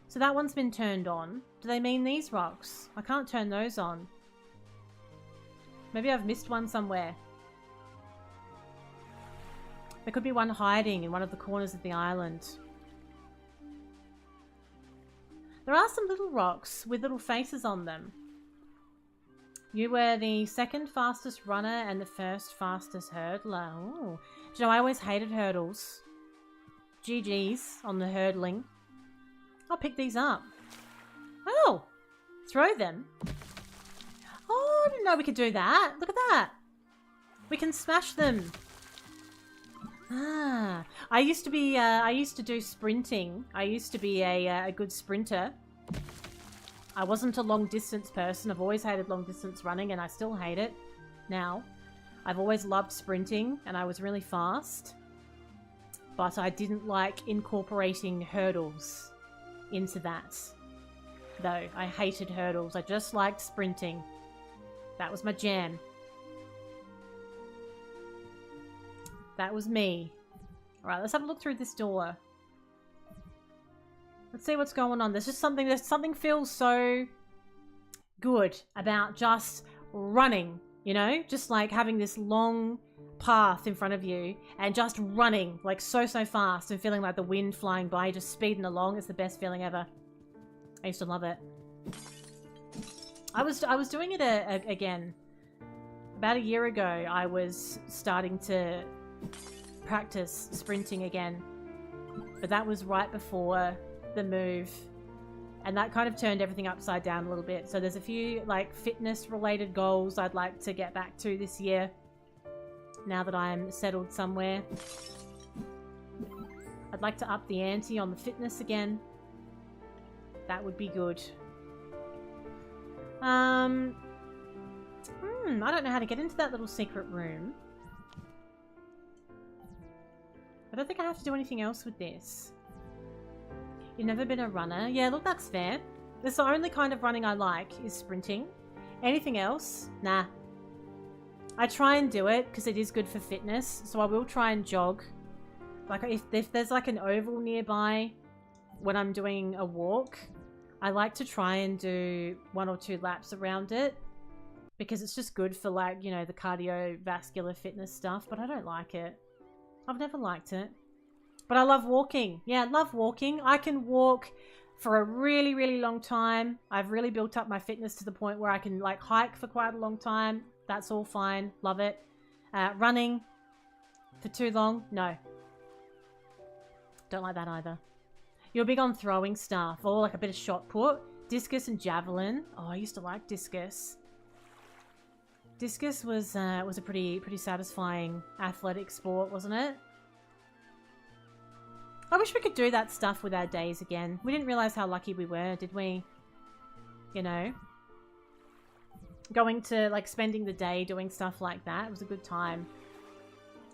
So that one's been turned on. Do they mean these rocks? I can't turn those on. Maybe I've missed one somewhere. There could be one hiding in one of the corners of the island. There are some little rocks with little faces on them. You were the second fastest runner and the first fastest hurdler. Ooh. Do you know, I always hated hurdles. GG's on the hurdling. I'll pick these up. Oh! Throw them. Oh, I didn't know we could do that. Look at that. We can smash them. Ah, I used to do sprinting. I used to be a good sprinter. I wasn't a long distance person. I've always hated long distance running and I still hate it now. I've always loved sprinting and I was really fast. but I didn't like incorporating hurdles into that. Though, I hated hurdles. I just liked sprinting. That was my jam. That was me. Alright, let's have a look through this door. Let's see what's going on. There's something feels so good about just running, you know? Just like having this long path in front of you and just running like so fast and feeling like the wind flying by, just speeding along. It's the best feeling ever. I used to love it. I was doing it again. About a year ago, I was starting to practice sprinting again. But that was right before the move. And that kind of turned everything upside down a little bit. So there's a few like fitness related goals I'd like to get back to this year. Now that I'm settled somewhere. I'd like to up the ante on the fitness again. That would be good. I don't know how to get into that little secret room. I don't think I have to do anything else with this. You've never been a runner? Yeah, look, that's fair. That's the only kind of running I like, is sprinting. Anything else? Nah. I try and do it, because it is good for fitness, so I will try and jog. Like, if there's like an oval nearby when I'm doing a walk, I like to try and do 1 or 2 laps around it. Because it's just good for, like, you know, the cardiovascular fitness stuff, but I don't like it. I've never liked it. But I love walking. Yeah, I love walking. I can walk for a really, really long time. I've really built up my fitness to the point where I can, like, hike for quite a long time. That's all fine. Love it. Running for too long? No. Don't like that either. You're big on throwing stuff. Or, like, a bit of shot put. Discus and javelin. Oh, I used to like discus. Discus was a pretty satisfying athletic sport, wasn't it? I wish we could do that stuff with our days again. We didn't realize how lucky we were, did we? You know? Going to, like, spending the day doing stuff like that was a good time.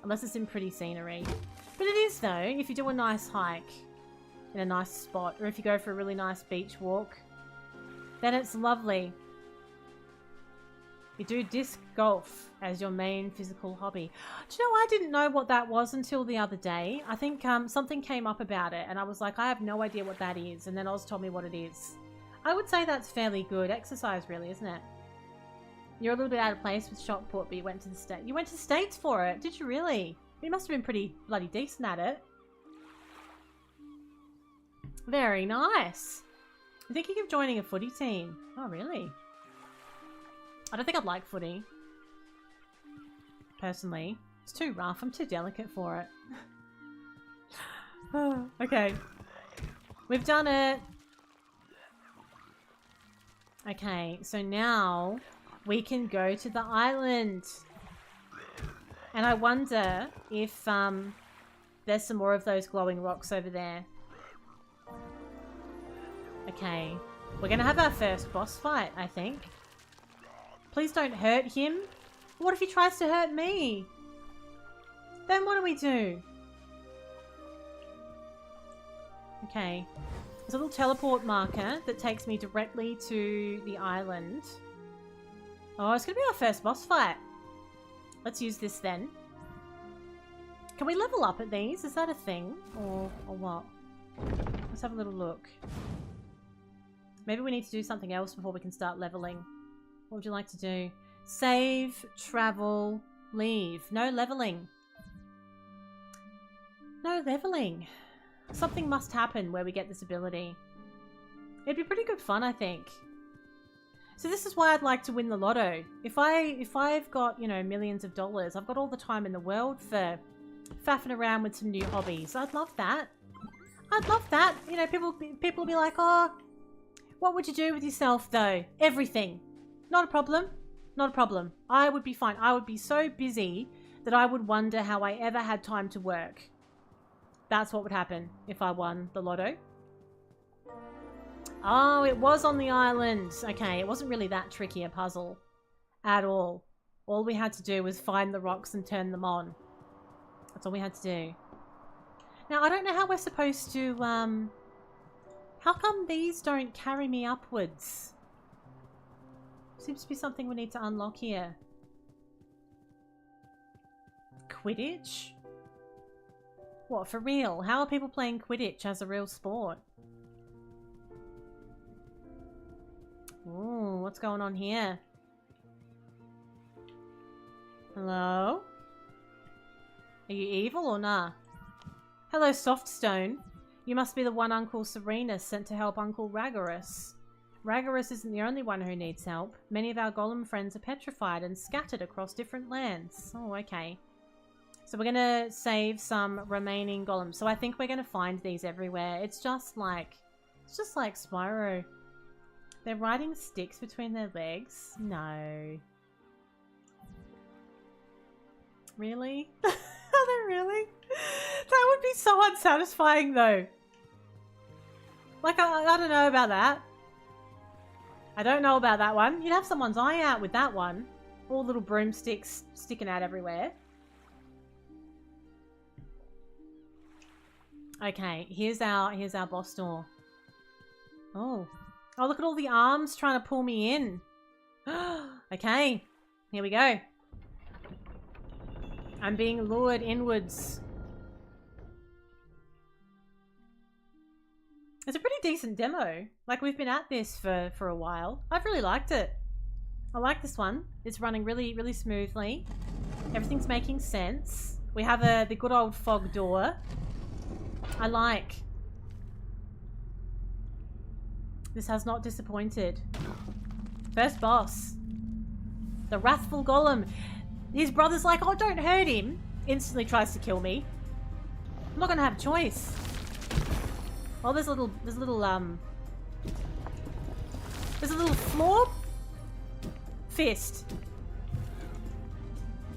Unless it's in pretty scenery. But it is, though, if you do a nice hike in a nice spot, or if you go for a really nice beach walk, then it's lovely. You do disc golf as your main physical hobby. Do you know, I didn't know what that was until the other day. I think something came up about it and I was like, I have no idea what that is. And then Oz told me what it is. I would say that's fairly good exercise, really, isn't it? You're a little bit out of place with shot put, but you went to the States. You went to the States for it, did you really? You must have been pretty bloody decent at it. Very nice. I'm thinking of joining a footy team. Oh, really? I don't think I'd like footy. Personally. It's too rough. I'm too delicate for it. Oh, okay. We've done it. Okay, so now we can go to the island. And I wonder if there's some more of those glowing rocks over there. Okay. We're going to have our first boss fight, I think. Please don't hurt him. What if he tries to hurt me? Then what do we do? Okay. There's a little teleport marker that takes me directly to the island. Oh, it's going to be our first boss fight. Let's use this then. Can we level up at these? Is that a thing? Or what? Let's have a little look. Maybe we need to do something else before we can start leveling. What would you like to do? Save, travel, leave. No leveling. No leveling. Something must happen where we get this ability. It'd be pretty good fun, I think. So this is why I'd like to win the lotto. If I've got, you know, millions of dollars, I've got all the time in the world for faffing around with some new hobbies. I'd love that. I'd love that. You know, people will be like, oh, what would you do with yourself though? Everything. Not a problem. Not a problem. I would be fine. I would be so busy that I would wonder how I ever had time to work. That's what would happen if I won the lotto. Oh, it was on the island. Okay, it wasn't really that tricky a puzzle at all. All we had to do was find the rocks and turn them on. That's all we had to do. Now, I don't know how we're supposed to, how come these don't carry me upwards? Seems to be something we need to unlock here. Quidditch? What, for real? How are people playing Quidditch as a real sport? Ooh, what's going on here? Hello? Are you evil or nah? Hello, Softstone. You must be the one Uncle Serenus sent to help Uncle Ragorus. Ragorus isn't the only one who needs help. Many of our golem friends are petrified and scattered across different lands. Oh, okay. So we're gonna save some remaining golems. So I think we're gonna find these everywhere. It's just like Spyro. They're riding sticks between their legs? No. Really? Are they really? That would be so unsatisfying though. Like, I don't know about that. I don't know about that one. You'd have someone's eye out with that one. All little broomsticks sticking out everywhere. Okay, here's our boss door. Oh. Oh, look at all the arms trying to pull me in. Okay, here we go. I'm being lured inwards. It's a pretty decent demo. Like, we've been at this for a while. I've really liked it. I like this one. It's running really, really smoothly. Everything's making sense. We have the good old fog door. I like. This has not disappointed. First boss. The Wrathful Golem. His brother's like, oh, don't hurt him. Instantly tries to kill me. I'm not gonna have a choice. Oh, there's a little floor fist.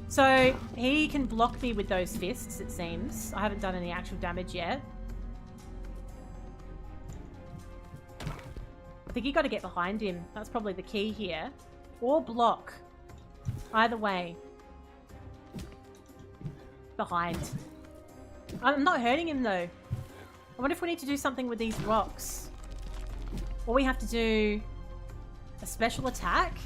So he can block me with those fists, it seems. I haven't done any actual damage yet. I think you got to get behind him. That's probably the key here. Or block. Either way. Behind. I'm not hurting him though. I wonder if we need to do something with these rocks. Or we have to do a special attack.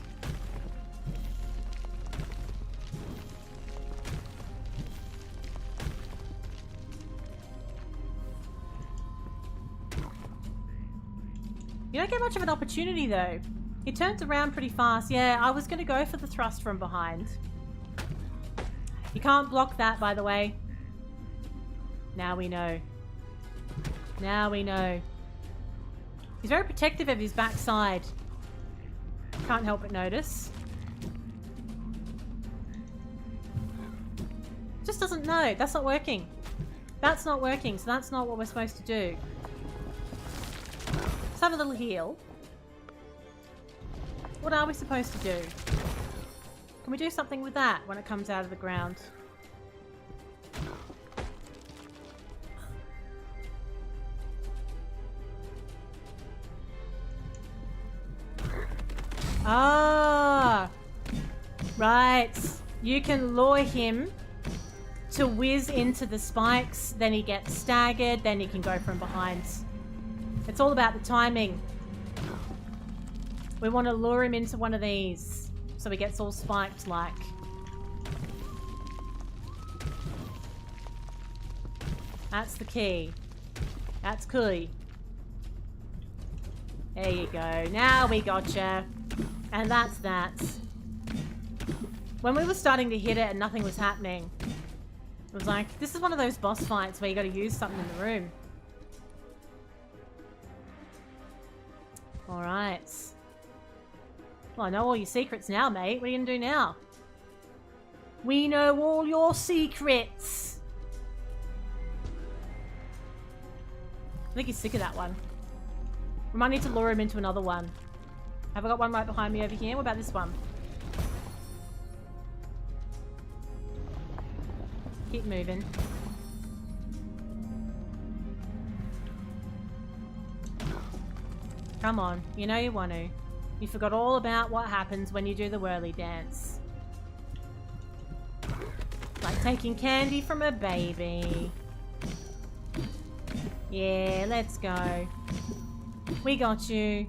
You don't get much of an opportunity though. He turns around pretty fast. Yeah, I was going to go for the thrust from behind. You can't block that, by the way. Now we know. Now we know. He's very protective of his backside. Can't help but notice. Just doesn't know. That's not working. That's not working, so that's not what we're supposed to do. Let's have a little heal. What are we supposed to do? Can we do something with that when it comes out of the ground? Ah! Right. You can lure him to whiz into the spikes, then he gets staggered, then he can go from behind. It's all about the timing. We want to lure him into one of these so he gets all spiked like. That's the key. That's key. There you go. Now we gotcha. And that's that. When we were starting to hit it and nothing was happening, it was like, this is one of those boss fights where you got to use something in the room. Alright. Well, I know all your secrets now, mate. What are you going to do now? We know all your secrets. I think he's sick of that one. We might need to lure him into another one. Have I got one right behind me over here? What about this one? Keep moving. Come on, you know you want to. You forgot all about what happens when you do the whirly dance. Like taking candy from a baby. Yeah, let's go. We got you.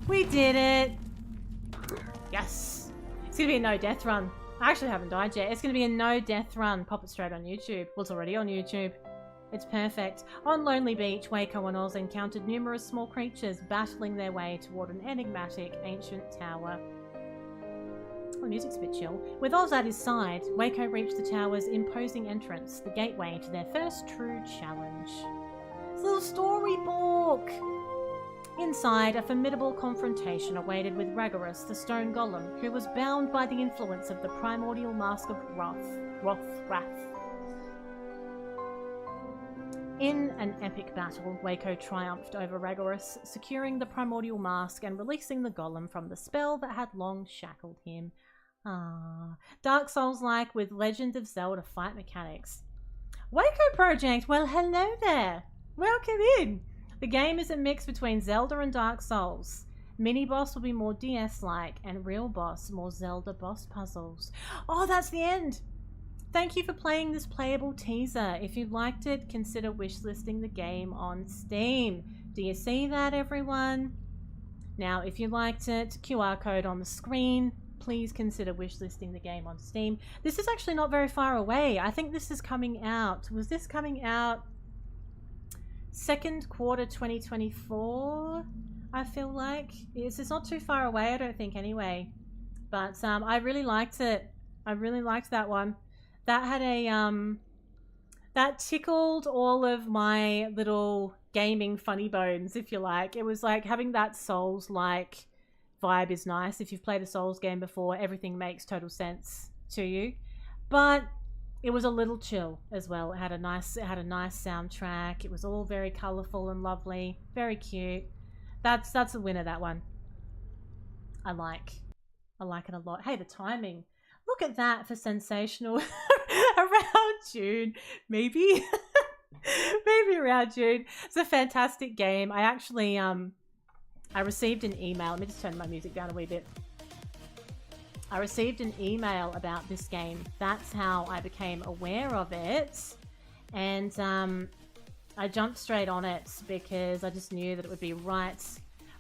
We did it. Yes. It's gonna be a no death run. I actually haven't died yet. It's gonna be a no death run. Pop it straight on YouTube. Well, it's already on YouTube. It's perfect. On Lonely Beach, Weko and Oz encountered numerous small creatures battling their way toward an enigmatic ancient tower. Oh, the music's a bit chill. With Oz at his side, Weko reached the tower's imposing entrance, the gateway to their first true challenge. It's a little storybook! Inside, a formidable confrontation awaited with Ragorus, the stone golem, who was bound by the influence of the primordial mask of Wrath. In an epic battle, Weko triumphed over Ragorus, securing the primordial mask and releasing the golem from the spell that had long shackled him. Dark Souls-like with Legend of Zelda fight mechanics. Weko Project, well hello there! Welcome in! The game is a mix between Zelda and Dark Souls. Mini-boss will be more DS-like, and real boss more Zelda boss puzzles. Oh, that's the end! Thank you for playing this playable teaser. If you liked it, consider wishlisting the game on Steam. Do you see that, everyone? Now, if you liked it, QR code on the screen. Please consider wishlisting the game on Steam. This is actually not very far away. I think this is coming out. Was this coming out second quarter 2024? I feel like. It's not too far away, I don't think, anyway. But I really liked it. I really liked that one. That had a that tickled all of my little gaming funny bones, if you like. It was like having that Souls-like vibe is nice. If you've played a Souls game before, everything makes total sense to you. But it was a little chill as well. It had a nice soundtrack. It was all very colourful and lovely, very cute. That's a winner, that one. I like it a lot. Hey, the timing. Look at that for sensational. Around June, maybe. Maybe around June. It's a fantastic game. I actually I received an email. Let me just turn my music down a wee bit. I received an email about this game. That's how I became aware of it. And I jumped straight on it because I just knew that it would be right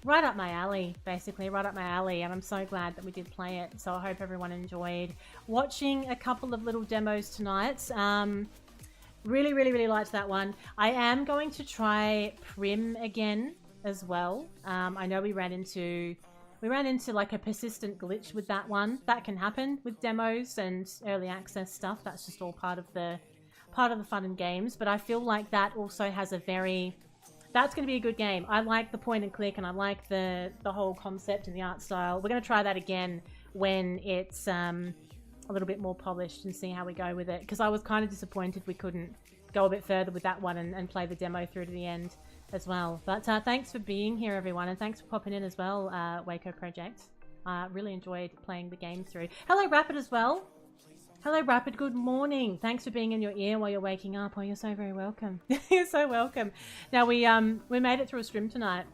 up my alley, basically, right up my alley. And I'm so glad that we did play it. So I hope everyone enjoyed watching a couple of little demos tonight. Really liked that one. I am going to try PRIM again as well. I know we ran into like a persistent glitch with that one. That can happen with demos and early access stuff. That's just all part of the fun and games. But I feel like that also has that's going to be a good game. I like the point and click, and I like the whole concept and the art style. We're going to try that again when it's a little bit more polished and see how we go with it. Because I was kind of disappointed we couldn't go a bit further with that one and play the demo through to the end as well. But thanks for being here, everyone, and thanks for popping in as well, Weko Project. Really enjoyed playing the game through. Hello, Rapid, as well. Hello, Rapid. Good morning. Thanks for being in your ear while you're waking up. Oh, you're so very welcome. You're so welcome. Now, we made it through a stream tonight.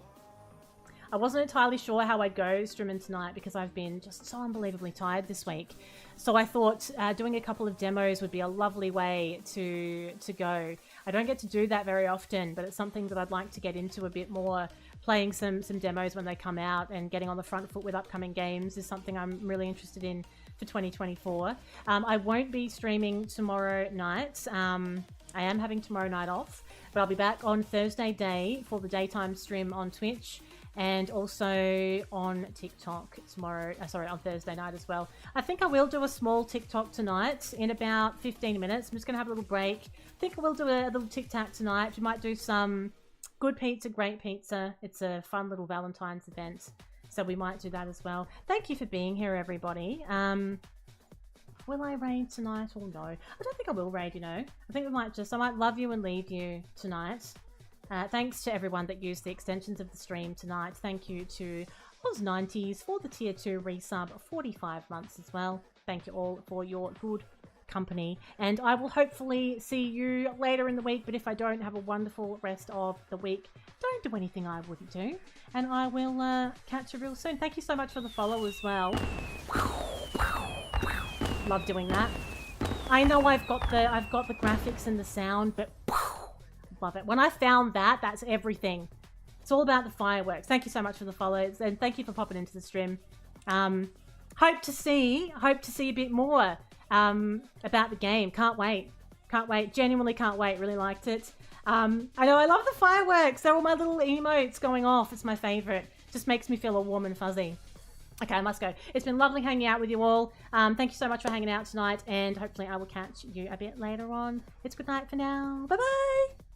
I wasn't entirely sure how I'd go streaming tonight because I've been just so unbelievably tired this week. So I thought doing a couple of demos would be a lovely way to go. I don't get to do that very often, but it's something that I'd like to get into a bit more. Playing some demos when they come out and getting on the front foot with upcoming games is something I'm really interested in for 2024. I won't be streaming tomorrow night. I am having tomorrow night off, but I'll be back on Thursday day for the daytime stream on Twitch. And also on TikTok tomorrow, on Thursday night as well. I think I will do a small TikTok tonight in about 15 minutes. I'm just going to have a little break. I think I will do a little tic-tac tonight. We might do some good pizza, great pizza. It's a fun little Valentine's event. So we might do that as well. Thank you for being here, everybody. Will I raid tonight or no? I don't think I will raid, you know. I think I might love you and leave you tonight. Thanks to everyone that used the extensions of the stream tonight. Thank you to Oz90s for the tier 2 resub 45 months as well. Thank you all for your good company. And I will hopefully see you later in the week. But if I don't, have a wonderful rest of the week. Don't do anything I wouldn't do. And I will catch you real soon. Thank you so much for the follow as well. Love doing that. I know I've got the graphics and the sound, but love it. When I found that, that's everything. It's all about the fireworks. Thank you so much for the follows, and thank you for popping into the stream. Hope to see a bit more about the game. Can't wait. Genuinely can't wait. Really liked it. I know I love the fireworks. They're all my little emotes going off. It's my favorite. Just makes me feel all warm and fuzzy. Okay, I must go. It's been lovely hanging out with you all. Thank you so much for hanging out tonight, and hopefully I will catch you a bit later on. It's good night for now. Bye-bye!